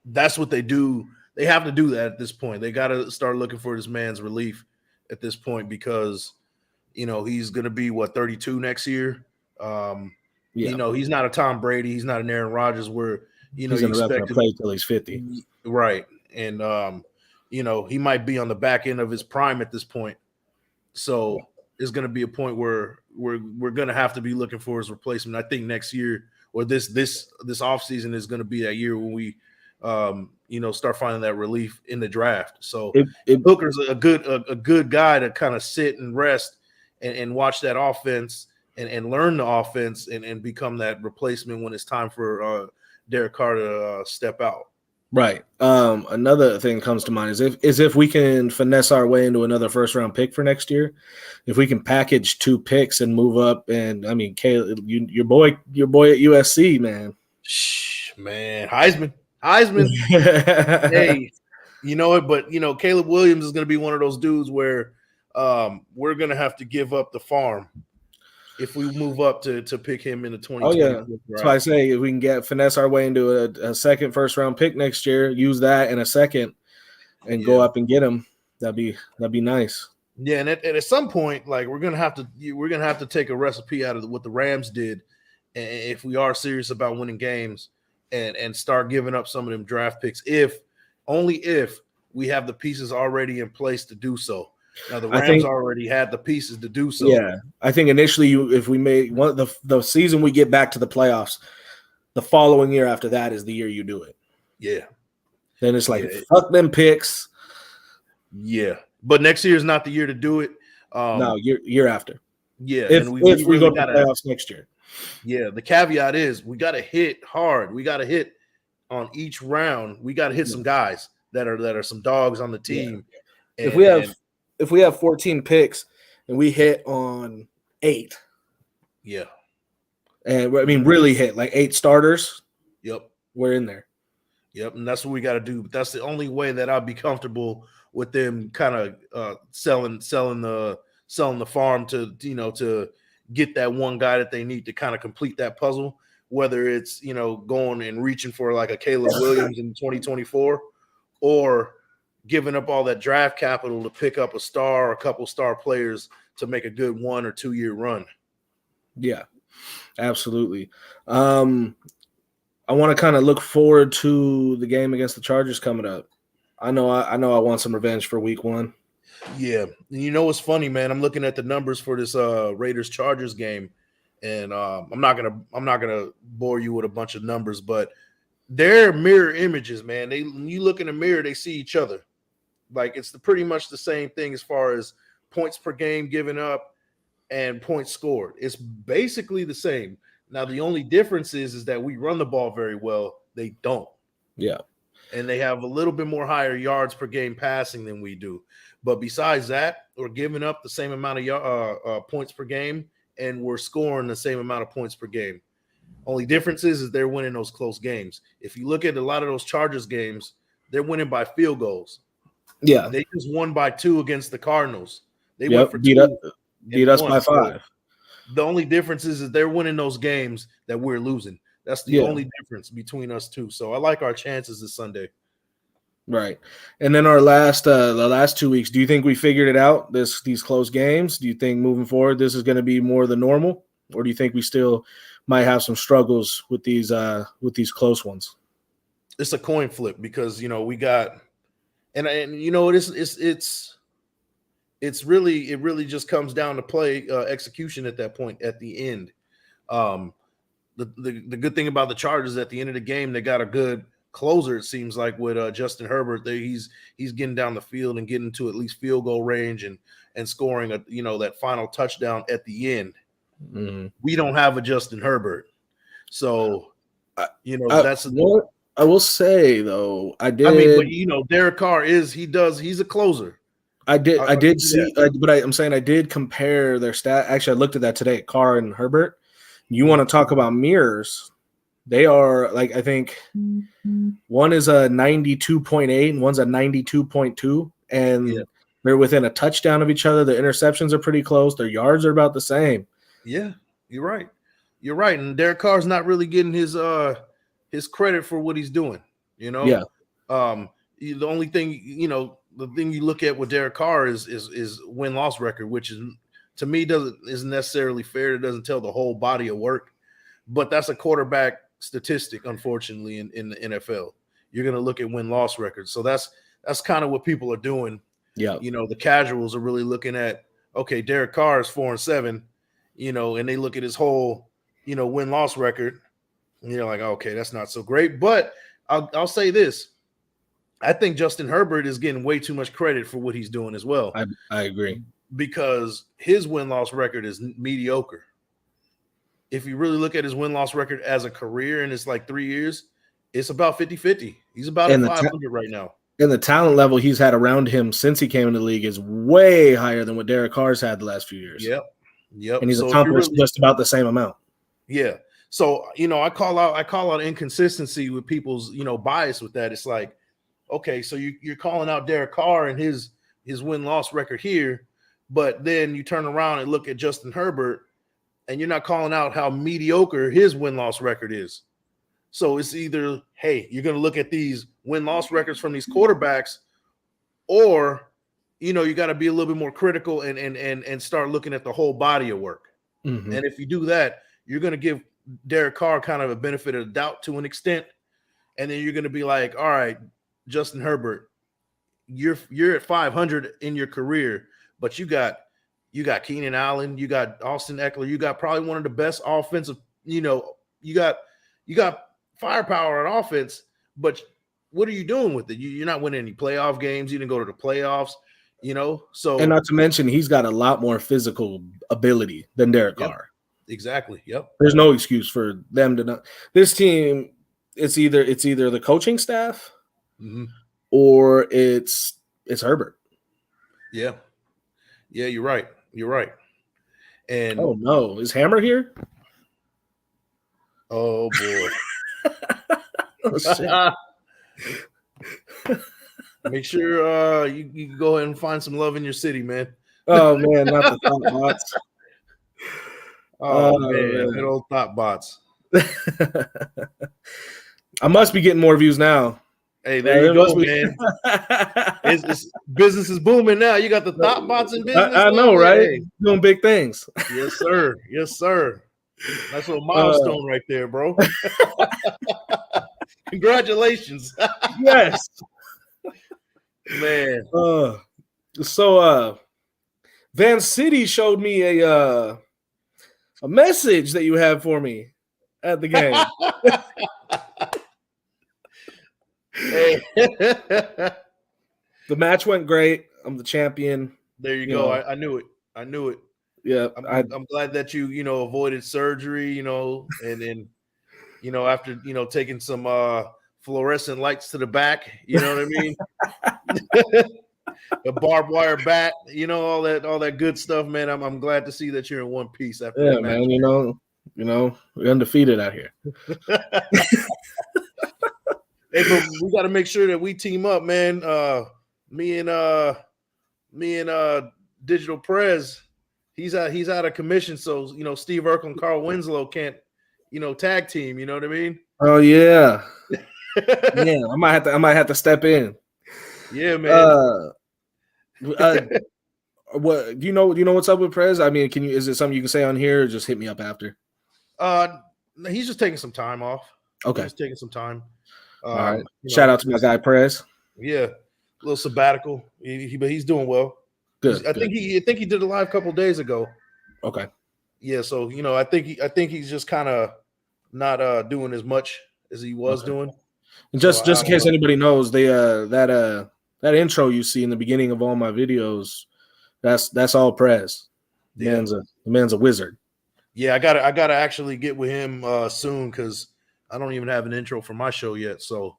That's what they do. They have to do that at this point. They got to start looking for this man's relief at this point, because he's going to be 32 next year. He's not a Tom Brady. He's not an Aaron Rodgers where he's going to play till he's 50. Right. And he might be on the back end of his prime at this point. So it's going to be a point where we're going to have to be looking for his replacement. I think next year, or this offseason, is going to be that year when we start finding that relief in the draft. So Hooker's a good guy to kind of sit and rest and watch that offense and learn the offense and become that replacement when it's time for Derek Carr to step out. Right. Another thing comes to mind is if we can finesse our way into another 1st-round pick for next year, if we can package 2 picks and move up. And I mean, Caleb, your boy at USC, man. Man, Heisman. Hey, you know it, but Caleb Williams is going to be one of those dudes where we're going to have to give up the farm if we move up to pick him in the 2020. Oh yeah, that's why I say if we can finesse our way into a second 1st-round pick next year, use that in a second, and go up and get him. That'd be nice. Yeah, and at some point, like we're gonna have to take a recipe out of what the Rams did, and if we are serious about winning games, and start giving up some of them draft picks, only if we have the pieces already in place to do so. Now the Rams already had the pieces to do so. Yeah, I think initially, if we made the season we get back to the playoffs, the following year after that is the year you do it. Yeah. Then it's like fuck them picks. Yeah, but next year is not the year to do it. No, year after. Yeah, if we go to the playoffs next year. Yeah, the caveat is we got to hit hard. We got to hit on each round. We got to hit some guys that are some dogs on the team. Yeah. If we have 14 picks and we hit on 8, yeah, and I mean really hit like 8 starters, yep, we're in there. Yep, and that's what we got to do. But that's the only way that I'll be comfortable with them kind of selling the farm to get that one guy that they need to kind of complete that puzzle. Whether it's going and reaching for like a Caleb Williams in 2024, or giving up all that draft capital to pick up a star or a couple star players to make a good 1 or 2 year run. Yeah, absolutely. I want to kind of look forward to the game against the Chargers coming up. I know I want some revenge for week 1. Yeah. You know what's funny, man? I'm looking at the numbers for this Raiders Chargers game, and I'm not gonna bore you with a bunch of numbers, but they're mirror images, man. When you look in the mirror, they see each other. Like it's pretty much the same thing as far as points per game given up and points scored. It's basically the same. Now the only difference is that we run the ball very well. They don't. Yeah. And they have a little bit more higher yards per game passing than we do. But besides that, we're giving up the same amount of points per game, and we're scoring the same amount of points per game. Only difference is they're winning those close games. If you look at a lot of those Chargers games, they're winning by field goals. Yeah. They just won by 2 against the Cardinals. They went for beat us by 5. The only difference is they're winning those games that we're losing. That's the only difference between us two. So I like our chances this Sunday. Right. And then the last 2 weeks, do you think we figured it out, these close games? Do you think moving forward this is going to be more the normal? Or do you think we still might have some struggles with these close ones. It's a coin flip because we got and it's really just comes down to play execution at that point at the end. The good thing about the Chargers at the end of the game, they got a good closer. It seems like with Justin Herbert, he's getting down the field and getting to at least field goal range and scoring that final touchdown at the end. Mm-hmm. We don't have a Justin Herbert, so that's what I will say though. But Derek Carr he's a closer. I did see, but I'm saying I did compare their stat. Actually, I looked at that today. Carr and Herbert. You want to talk about mirrors? They are like, I think one is a 92.8 and one's a 92.2, and they're within a touchdown of each other. The interceptions are pretty close. Their yards are about the same. Yeah, you're right. You're right. And Derek Carr's not really getting his credit for what he's doing. Yeah. The only thing the thing you look at with Derek Carr is win-loss record, which is, to me, isn't necessarily fair. It doesn't tell the whole body of work, but that's a quarterback statistic, unfortunately, in the NFL. You're going to look at win-loss records. So that's kind of what people are doing. Yeah. The casuals are really looking at, okay, Derek Carr is 4-7, and they look at his whole, win-loss record, and you're like, okay, that's not so great. But I'll say this. I think Justin Herbert is getting way too much credit for what he's doing as well. I agree. Because his win-loss record is mediocre. If you really look at his win-loss record as a career and it's like 3 years, it's about 50-50. He's about at 500 right now. And the talent level he's had around him since he came into the league is way higher than what Derek Carr's had the last few years. Yep. And he's accomplished just about the same amount. Yeah. So, I call out inconsistency with people's, bias with that. It's like, okay, so you're calling out Derek Carr and his win-loss record here, but then you turn around and look at Justin Herbert and you're not calling out how mediocre his win-loss record is. So it's either, hey, you're going to look at these win-loss records from these quarterbacks, or, you got to be a little bit more critical and start looking at the whole body of work. Mm-hmm. And if you do that, you're going to give Derek Carr kind of a benefit of the doubt to an extent. And then you're going to be like, all right, Justin Herbert, you're at 500 in your career, but you got Keenan Allen, you got Austin Eckler, you got probably one of the best offensive, you got firepower on offense, but what are you doing with it? You're not winning any playoff games. You didn't go to the playoffs, so. And not to mention, he's got a lot more physical ability than Derek Carr. Exactly. Yep. There's no excuse for them to not. This team, it's either the coaching staff, mm-hmm. or it's Herbert. Yeah. Yeah, you're right. And oh no, is Hammer here? Oh boy. Oh, shit. Make sure you go ahead and find some love in your city, man. Oh man, not the thought bots. Oh man, good old thought bots. I must be getting more views now. Hey, there you go, man. It's business is booming now. You got the thought bots in business. I know, right? Hey. Doing big things. Yes, sir. Yes, sir. That's a milestone right there, bro. Congratulations. Yes. Man. So Van City showed me a message that you had for me at the game. Hey. The match went great. I'm the champion. There you go. I knew it. Yeah. I'm glad that you avoided surgery, and then, after, taking some fluorescent lights to the back, you know what I mean? A barbed wire bat, all that good stuff, man. I'm glad to see that you're in one piece after that match. Man, we're undefeated out here. Hey, but we got to make sure that we team up, man. Me and Digital Prez, he's out of commission, so Steve Urkel and Carl Winslow can't tag team. You know what I mean? Oh yeah, yeah. I might have to step in. Yeah, man. What do you know what's up with Prez? I mean, is it something you can say on here, or just hit me up after? He's just taking some time off. Okay. He's taking some time. All right. Shout out to my guy Perez. Yeah, a little sabbatical. But he's doing well. Good. I think he did it live a couple days ago. Okay. Yeah, so I think he's just kind of not doing as much as he was doing. And just in case anybody knows, that intro you see in the beginning of all my videos, that's all Perez. The man's a wizard. Yeah, I gotta actually get with him soon because I don't even have an intro for my show yet. So,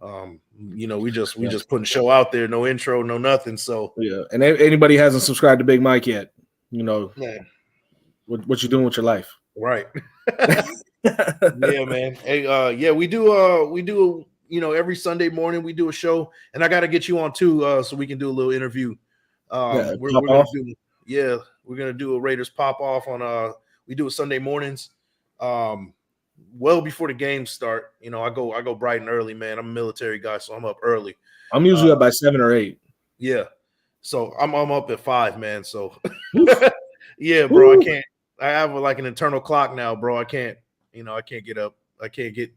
we just putting the show out there, no intro, no nothing. So yeah, and anybody hasn't subscribed to Big Mike yet, what you doing with your life? Right. Yeah, man. Hey, we do every Sunday morning we do a show, and I got to get you on too, so we can do a little interview. We're gonna do a Raiders pop off on we do it Sunday mornings, well before the games start. I go bright and early, man. I'm a military guy, so I'm up early. I'm usually up by 7 or 8. Yeah, so I'm up at 5, man. So yeah, bro, I can't. I have like an internal clock now, bro. I can't get up. I can't get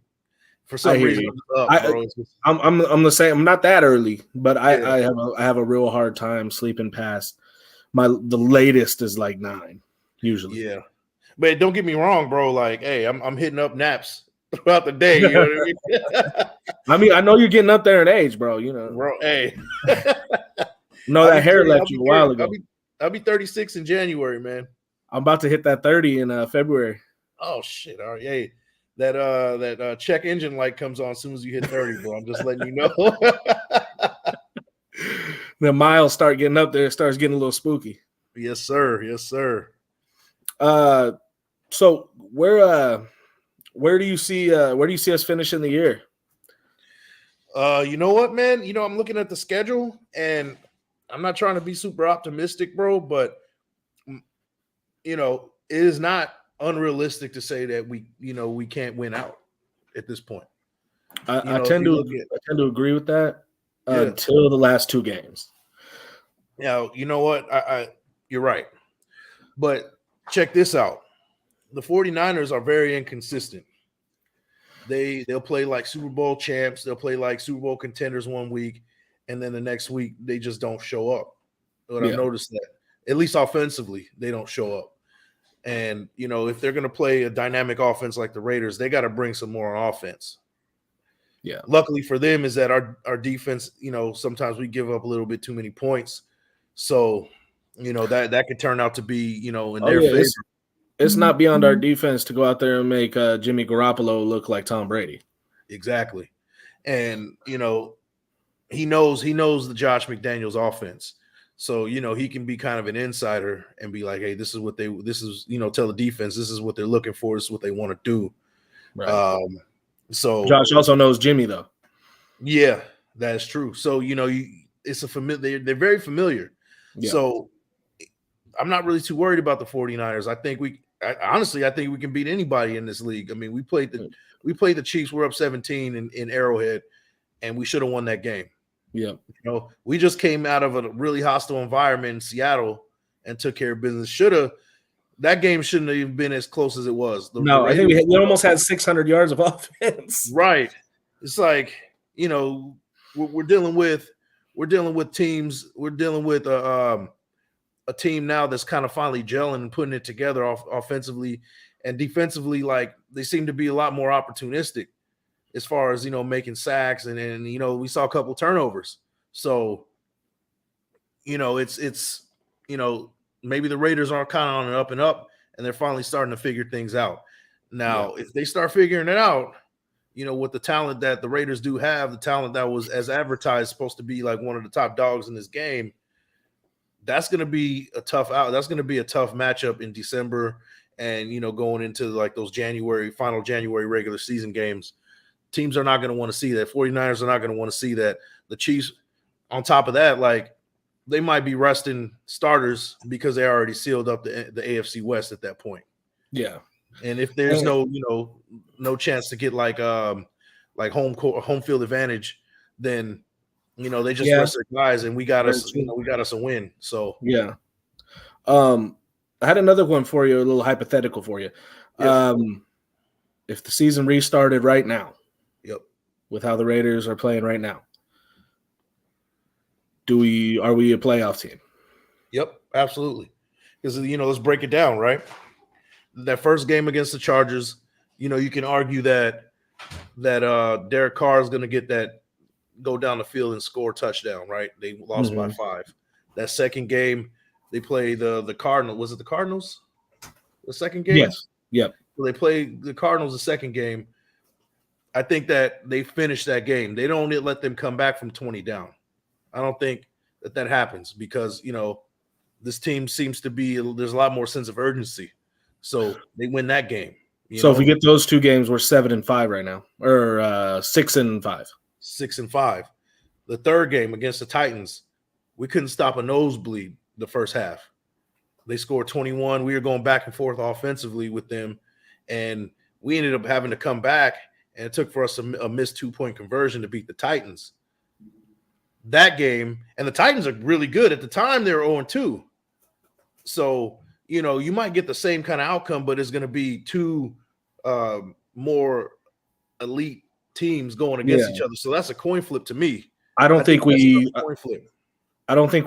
for some reason up, bro. I'm the same. I'm not that early, but I have a real hard time sleeping past the latest is like 9 usually. Yeah, but don't get me wrong, bro. Like, hey, I'm hitting up naps throughout the day. You know what I mean? I know you're getting up there in age, bro. Bro. Hey, no, that hair left you a while ago. I'll be 36 in January, man. I'm about to hit that 30 in February. Oh shit! All right, hey, that check engine light comes on as soon as you hit 30, bro. I'm just letting you know. The miles start getting up there. It starts getting a little spooky. Yes, sir. Yes, sir. So where do you see us finishing the year? You know what, man? I'm looking at the schedule, and I'm not trying to be super optimistic, bro, but it is not unrealistic to say that we can't win out at this point. I tend to agree with that until the last 2 games. Now, you know what? You're right. But check this out. The 49ers are very inconsistent. They'll play like Super Bowl champs. They'll play like Super Bowl contenders one week, and then the next week they just don't show up. But I've noticed that, at least offensively, they don't show up. And, if they're going to play a dynamic offense like the Raiders, they got to bring some more on offense. Yeah. Luckily for them is that our defense, sometimes we give up a little bit too many points. So, that could turn out to be, in their favor. It's not beyond our defense to go out there and make Jimmy Garoppolo look like Tom Brady. Exactly. And, he knows the Josh McDaniels offense. So, he can be kind of an insider and be like, hey, tell the defense, this is what they're looking for. This is what they want to do. Right. So Josh also knows Jimmy, though. Yeah, that is true. So, it's a familiar, they're very familiar. Yeah. So I'm not really too worried about the 49ers. I think we can beat anybody in this league. I mean, we played the Chiefs. We're up 17 in Arrowhead, and we should have won that game. Yeah. We just came out of a really hostile environment in Seattle and took care of business. That game shouldn't have even been as close as it was. I think we almost had 600 yards of offense. Right. It's like, we're dealing with teams. We're dealing with a team now that's kind of finally gelling and putting it together offensively and defensively. Like, they seem to be a lot more opportunistic as far as, making sacks and we saw a couple turnovers. So, it's maybe the Raiders are kind of on an up and up, and they're finally starting to figure things out. Now, if they start figuring it out, with the talent that the Raiders do have, the talent that was, as advertised, supposed to be like one of the top dogs in this game, that's going to be a tough matchup in December and, going into like those final January regular season games. Teams are not going to want to see that. 49ers are not going to want to see that. The Chiefs, on top of that, like, they might be resting starters because they already sealed up the AFC West at that point. Yeah. And if there's no chance to get like home field advantage, then they just rest their guys, and we got us a win. So yeah. I had another one for you, a little hypothetical for you. Yeah. if the season restarted right now, Yep. with how the Raiders are playing right now, are we a playoff team? Yep, absolutely. Because let's break it down, right? That first game against the Chargers, you can argue that Derek Carr is going to go down the field and score a touchdown, right? They lost by 5. That second game, they play the Cardinals. Was it the Cardinals? The second game? Yes. Yep. So they play the Cardinals the second game. I think that they finished that game. They don't let them come back from 20 down. I don't think that happens because, this team seems to be – there's a lot more sense of urgency. So they win that game. So if we get those 2 games, we're 7-5 right now, or 6-5. 6-5. The third game against the Titans, we couldn't stop a nosebleed the first half. They scored 21. We were going back and forth offensively with them, and we ended up having to come back, and it took for us a missed 2-point conversion to beat the Titans. That game, and the Titans are really good. At the time, they were 0-2. So, you might get the same kind of outcome, but it's going to be 2 more elite teams going against each other. So that's a coin flip to me. I don't think we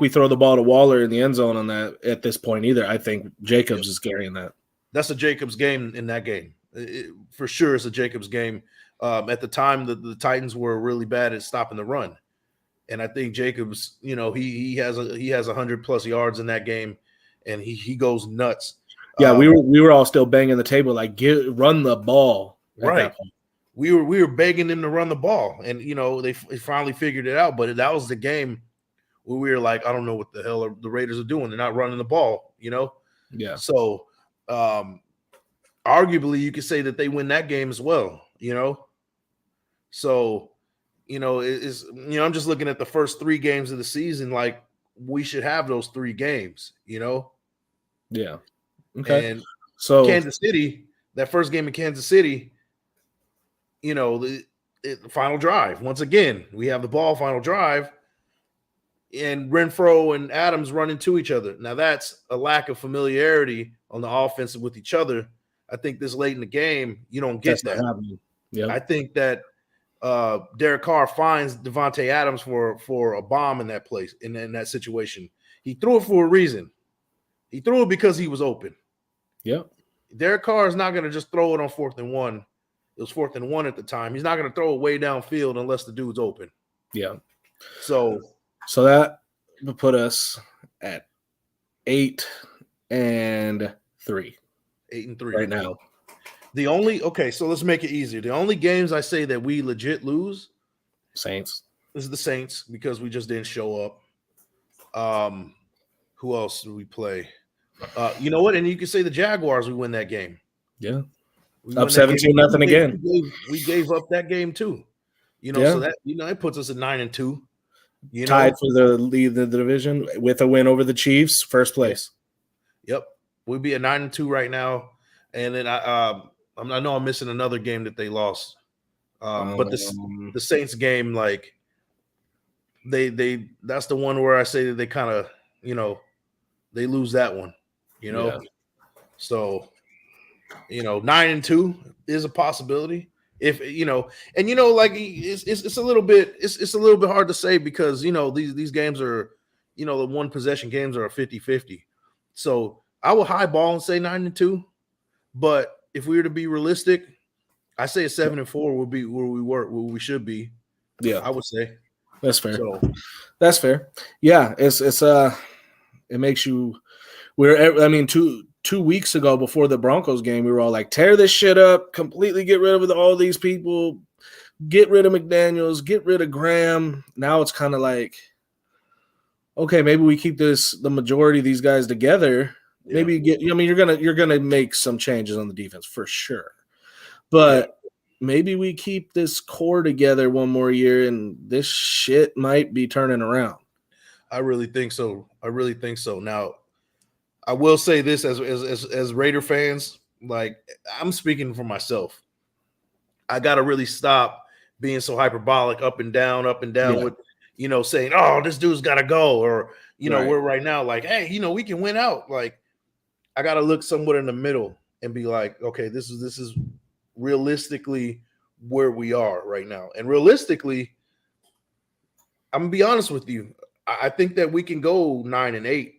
throw the ball to Waller in the end zone on that at this point either. I think Jacobs is carrying that. That's a Jacobs game in that game. For sure, it's a Jacobs game. At the time, the Titans were really bad at stopping the run, and I think Jacobs, he has 100+ yards in that game, and he goes nuts. Yeah, we were all still banging the table like run the ball. Right. We were begging them to run the ball, and they finally figured it out. But that was the game where we were like, I don't know what the hell the Raiders are doing. They're not running the ball, Yeah. So, arguably, you could say that they win that game as well, So, I'm just looking at the first 3 games of the season. Like we should have those 3 games, Yeah. Okay. And so Kansas City, that first game in Kansas City, the final drive. Once again, we have the ball, final drive, and Renfro and Adams run into each other. Now, that's a lack of familiarity on the offense with each other. I think this late in the game, you don't get that. Yeah. I think that Derek Carr finds Devontae Adams for a bomb in that place, in that situation. He threw it for a reason. He threw it because he was open. Yeah. Derek Carr is not going to just throw it on 4th and 1. It was 4th and 1 at the time. He's not going to throw it way downfield unless the dude's open. Yeah. So that would put us at 8-3. 8-3 right now. So let's make it easier. The only games I say that we legit lose, Saints. This is the Saints because we just didn't show up. Who else do we play? You know what? And you can say the Jaguars, we win that game. Yeah. Up 17-0 again. We gave up that game too. So that it puts us at 9-2. Tied for the lead of the division with a win over the Chiefs, first place. Yep. We'd be at 9-2 right now. And then I know I'm missing another game that they lost. But the Saints game, like they that's the one where I say that they kind of, they lose that one, Yeah. So 9-2 is a possibility. If like it's a little bit hard to say because these games are the one possession games are 50-50. So I will highball and say 9-2, but if we were to be realistic, I say a 7-4 would be where we should be. Yeah, I would say that's fair. That's fair. Yeah, it's it makes you. Two weeks ago before the Broncos game, we were all like, tear this shit up, completely get rid of all these people, get rid of McDaniels, get rid of Graham. Now it's kind of like, okay, maybe we keep the majority of these guys together. Yeah. Maybe you're gonna make some changes on the defense for sure, but maybe we keep this core together one more year, and this shit might be turning around. I really think so. Now, I will say this as Raider fans, like I'm speaking for myself. I got to really stop being so hyperbolic, up and down with, saying, oh, this dude's got to go. Or, we're right now like, hey, we can win out. Like I got to look somewhat in the middle and be like, okay, this is realistically where we are right now. And realistically, I'm gonna be honest with you. I think that we can go 9-8,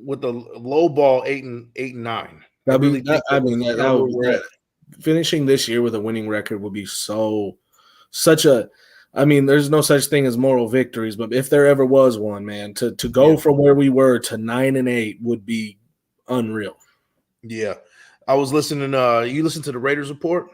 with the low ball 8-9. That We can that go would where we're at. finishing this year with a winning record would be such a. I mean, there's no such thing as moral victories, but if there ever was one, man, to go from where we were to 9-8 would be unreal. Yeah, I was listening. You listened to the Raiders report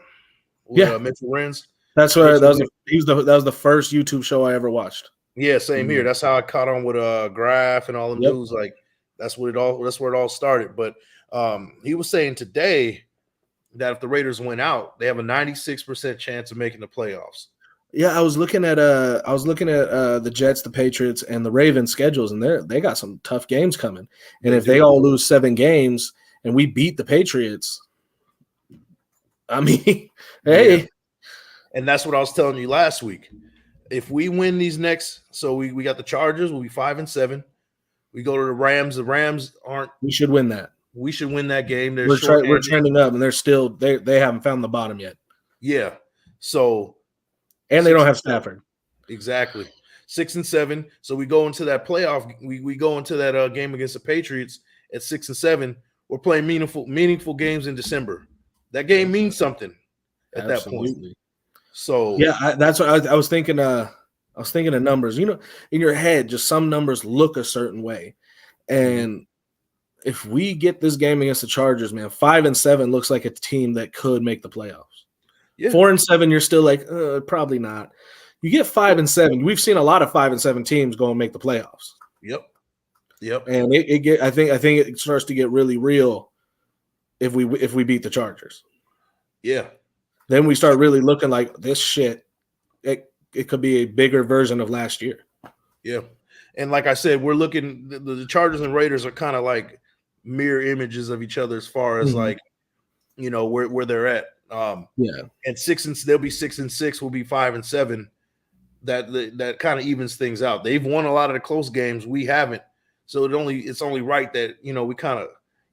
with Mitchell Renz. That's what that was the first YouTube show I ever watched. Yeah, same here. That's how I caught on with Graf and all the dudes. Like that's where it all started. But he was saying today that if the Raiders went out, they have a 96% chance of making the playoffs. Yeah, I was looking at the Jets, the Patriots, and the Ravens schedules, and they got some tough games coming. And if they all lose 7 games and we beat the Patriots, I mean, hey. Yeah. And that's what I was telling you last week. If we win these next, so we got the Chargers, we'll be 5-7. We go to the Rams. The Rams aren't. We should win that. We should win that game. We're trending up, and they're still they haven't found the bottom yet. Yeah. So. And they don't have Stafford. Exactly. 6-7. So we go into that playoff. We go into that game against the Patriots at 6-7. We're playing meaningful games in December. That game means something at that point. So yeah, that's what I was thinking. I was thinking of numbers. In your head, just some numbers look a certain way, and if we get this game against the Chargers, man, 5-7 looks like a team that could make the playoffs. Yeah. 4-7, you're still like, probably not. You get 5-7. We've seen a lot of 5-7 teams go and make the playoffs. Yep. And I think it starts to get really real if we beat the Chargers. Yeah. Then we start really looking like this shit. It could be a bigger version of last year. Yeah. And like I said, we're looking the Chargers and Raiders are kind of like mirror images of each other as far as like, where they're at. And they'll be 6-6, we'll be 5-7. That kind of evens things out. They've won a lot of the close games. We haven't. So it's only right that, we kind of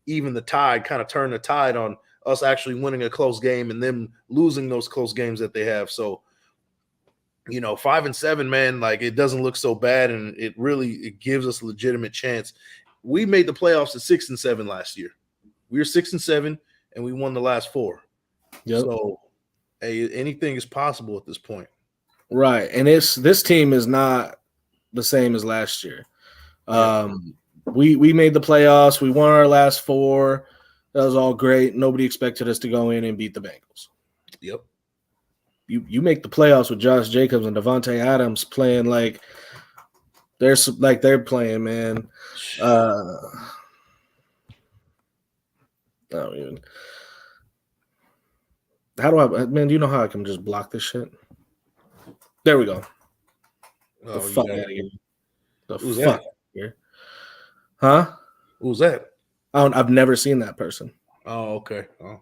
even the tide, kind of turn the tide on us actually winning a close game and them losing those close games that they have. So, 5-7, man, like it doesn't look so bad. And it gives us a legitimate chance. We made the playoffs at 6-7 last year. We were 6-7 and we won the last 4. Yep. So, anything is possible at this point. Right. And this team is not the same as last year. We made the playoffs. We won our last 4. That was all great. Nobody expected us to go in and beat the Bengals. Yep. You make the playoffs with Josh Jacobs and Devontae Adams playing like they're playing, man. I don't even. How do I, man? Do you know how I can just block this shit? There we go. The fuck out of here. Who's that? Here. Huh? Who's that? I've never seen that person. Oh, okay. Oh.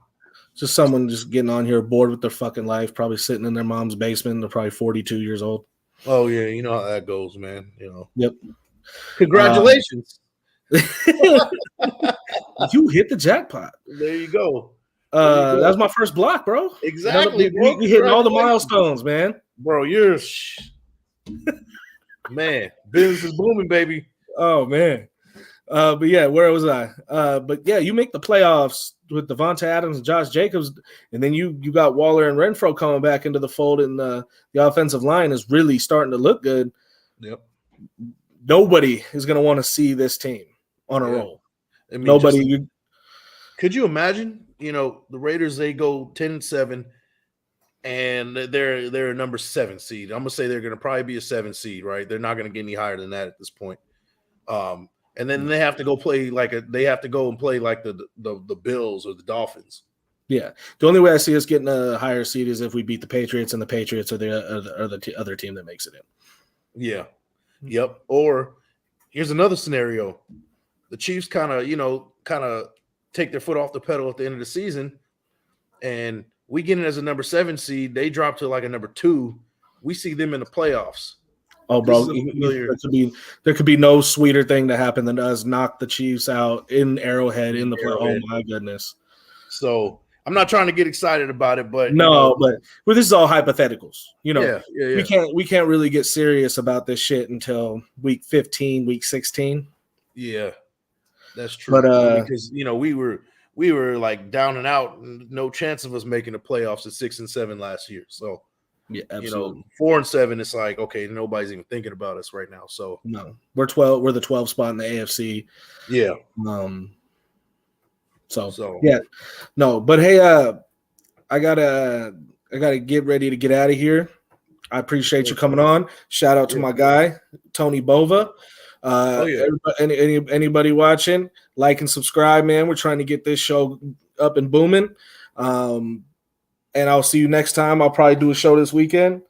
Just someone just getting on here bored with their fucking life, probably sitting in their mom's basement. They're probably 42 years old. Oh, yeah. You know how that goes, man. Yep. Congratulations. You hit the jackpot. There you go. That was my first block, bro. Exactly. We hitting all the milestones, man. Bro, you're man. Business is booming, baby. Oh, man. But yeah, where was I? But yeah, you make the playoffs with Devontae Adams and Josh Jacobs, and then you got Waller and Renfro coming back into the fold, and the offensive line is really starting to look good. Yep. Nobody is going to want to see this team on a roll. I mean, nobody. Could you imagine? The Raiders, they go 10-7, and they're a number 7 seed. I'm gonna say they're gonna probably be a 7 seed, right? They're not gonna get any higher than that at this point. And then they have to go play like the Bills or the Dolphins. Yeah, the only way I see us getting a higher seed is if we beat the Patriots, and the Patriots are the other team that makes it in. Yeah, yep. Or here's another scenario: the Chiefs kind of take their foot off the pedal at the end of the season, and we get in as a number 7 seed. They drop to like a number 2. We see them in the playoffs. Oh, bro, there could be no sweeter thing to happen than us knock the Chiefs out in Arrowhead in the play. Oh my goodness! So I'm not trying to get excited about it, but but this is all hypotheticals. Yeah. We can't really get serious about this shit until week 15, week 16. Yeah, that's true. But because we were like down and out, no chance of us making the playoffs at 6-7 last year. So yeah, absolutely. 4-7, it's like, okay, nobody's even thinking about us right now. So no, we're 12. We're the 12 spot in the AFC. Yeah. So yeah, no, but hey, I gotta get ready to get out of here. I appreciate you coming on. Shout out to my guy Tony Bova. Anybody watching, like and subscribe, man. We're trying to get this show up and booming. And I'll see you next time. I'll probably do a show this weekend.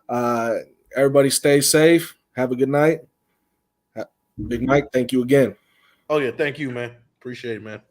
Everybody stay safe. Have a good night. Big Mike, thank you again. Oh yeah, thank you, man. Appreciate it, man.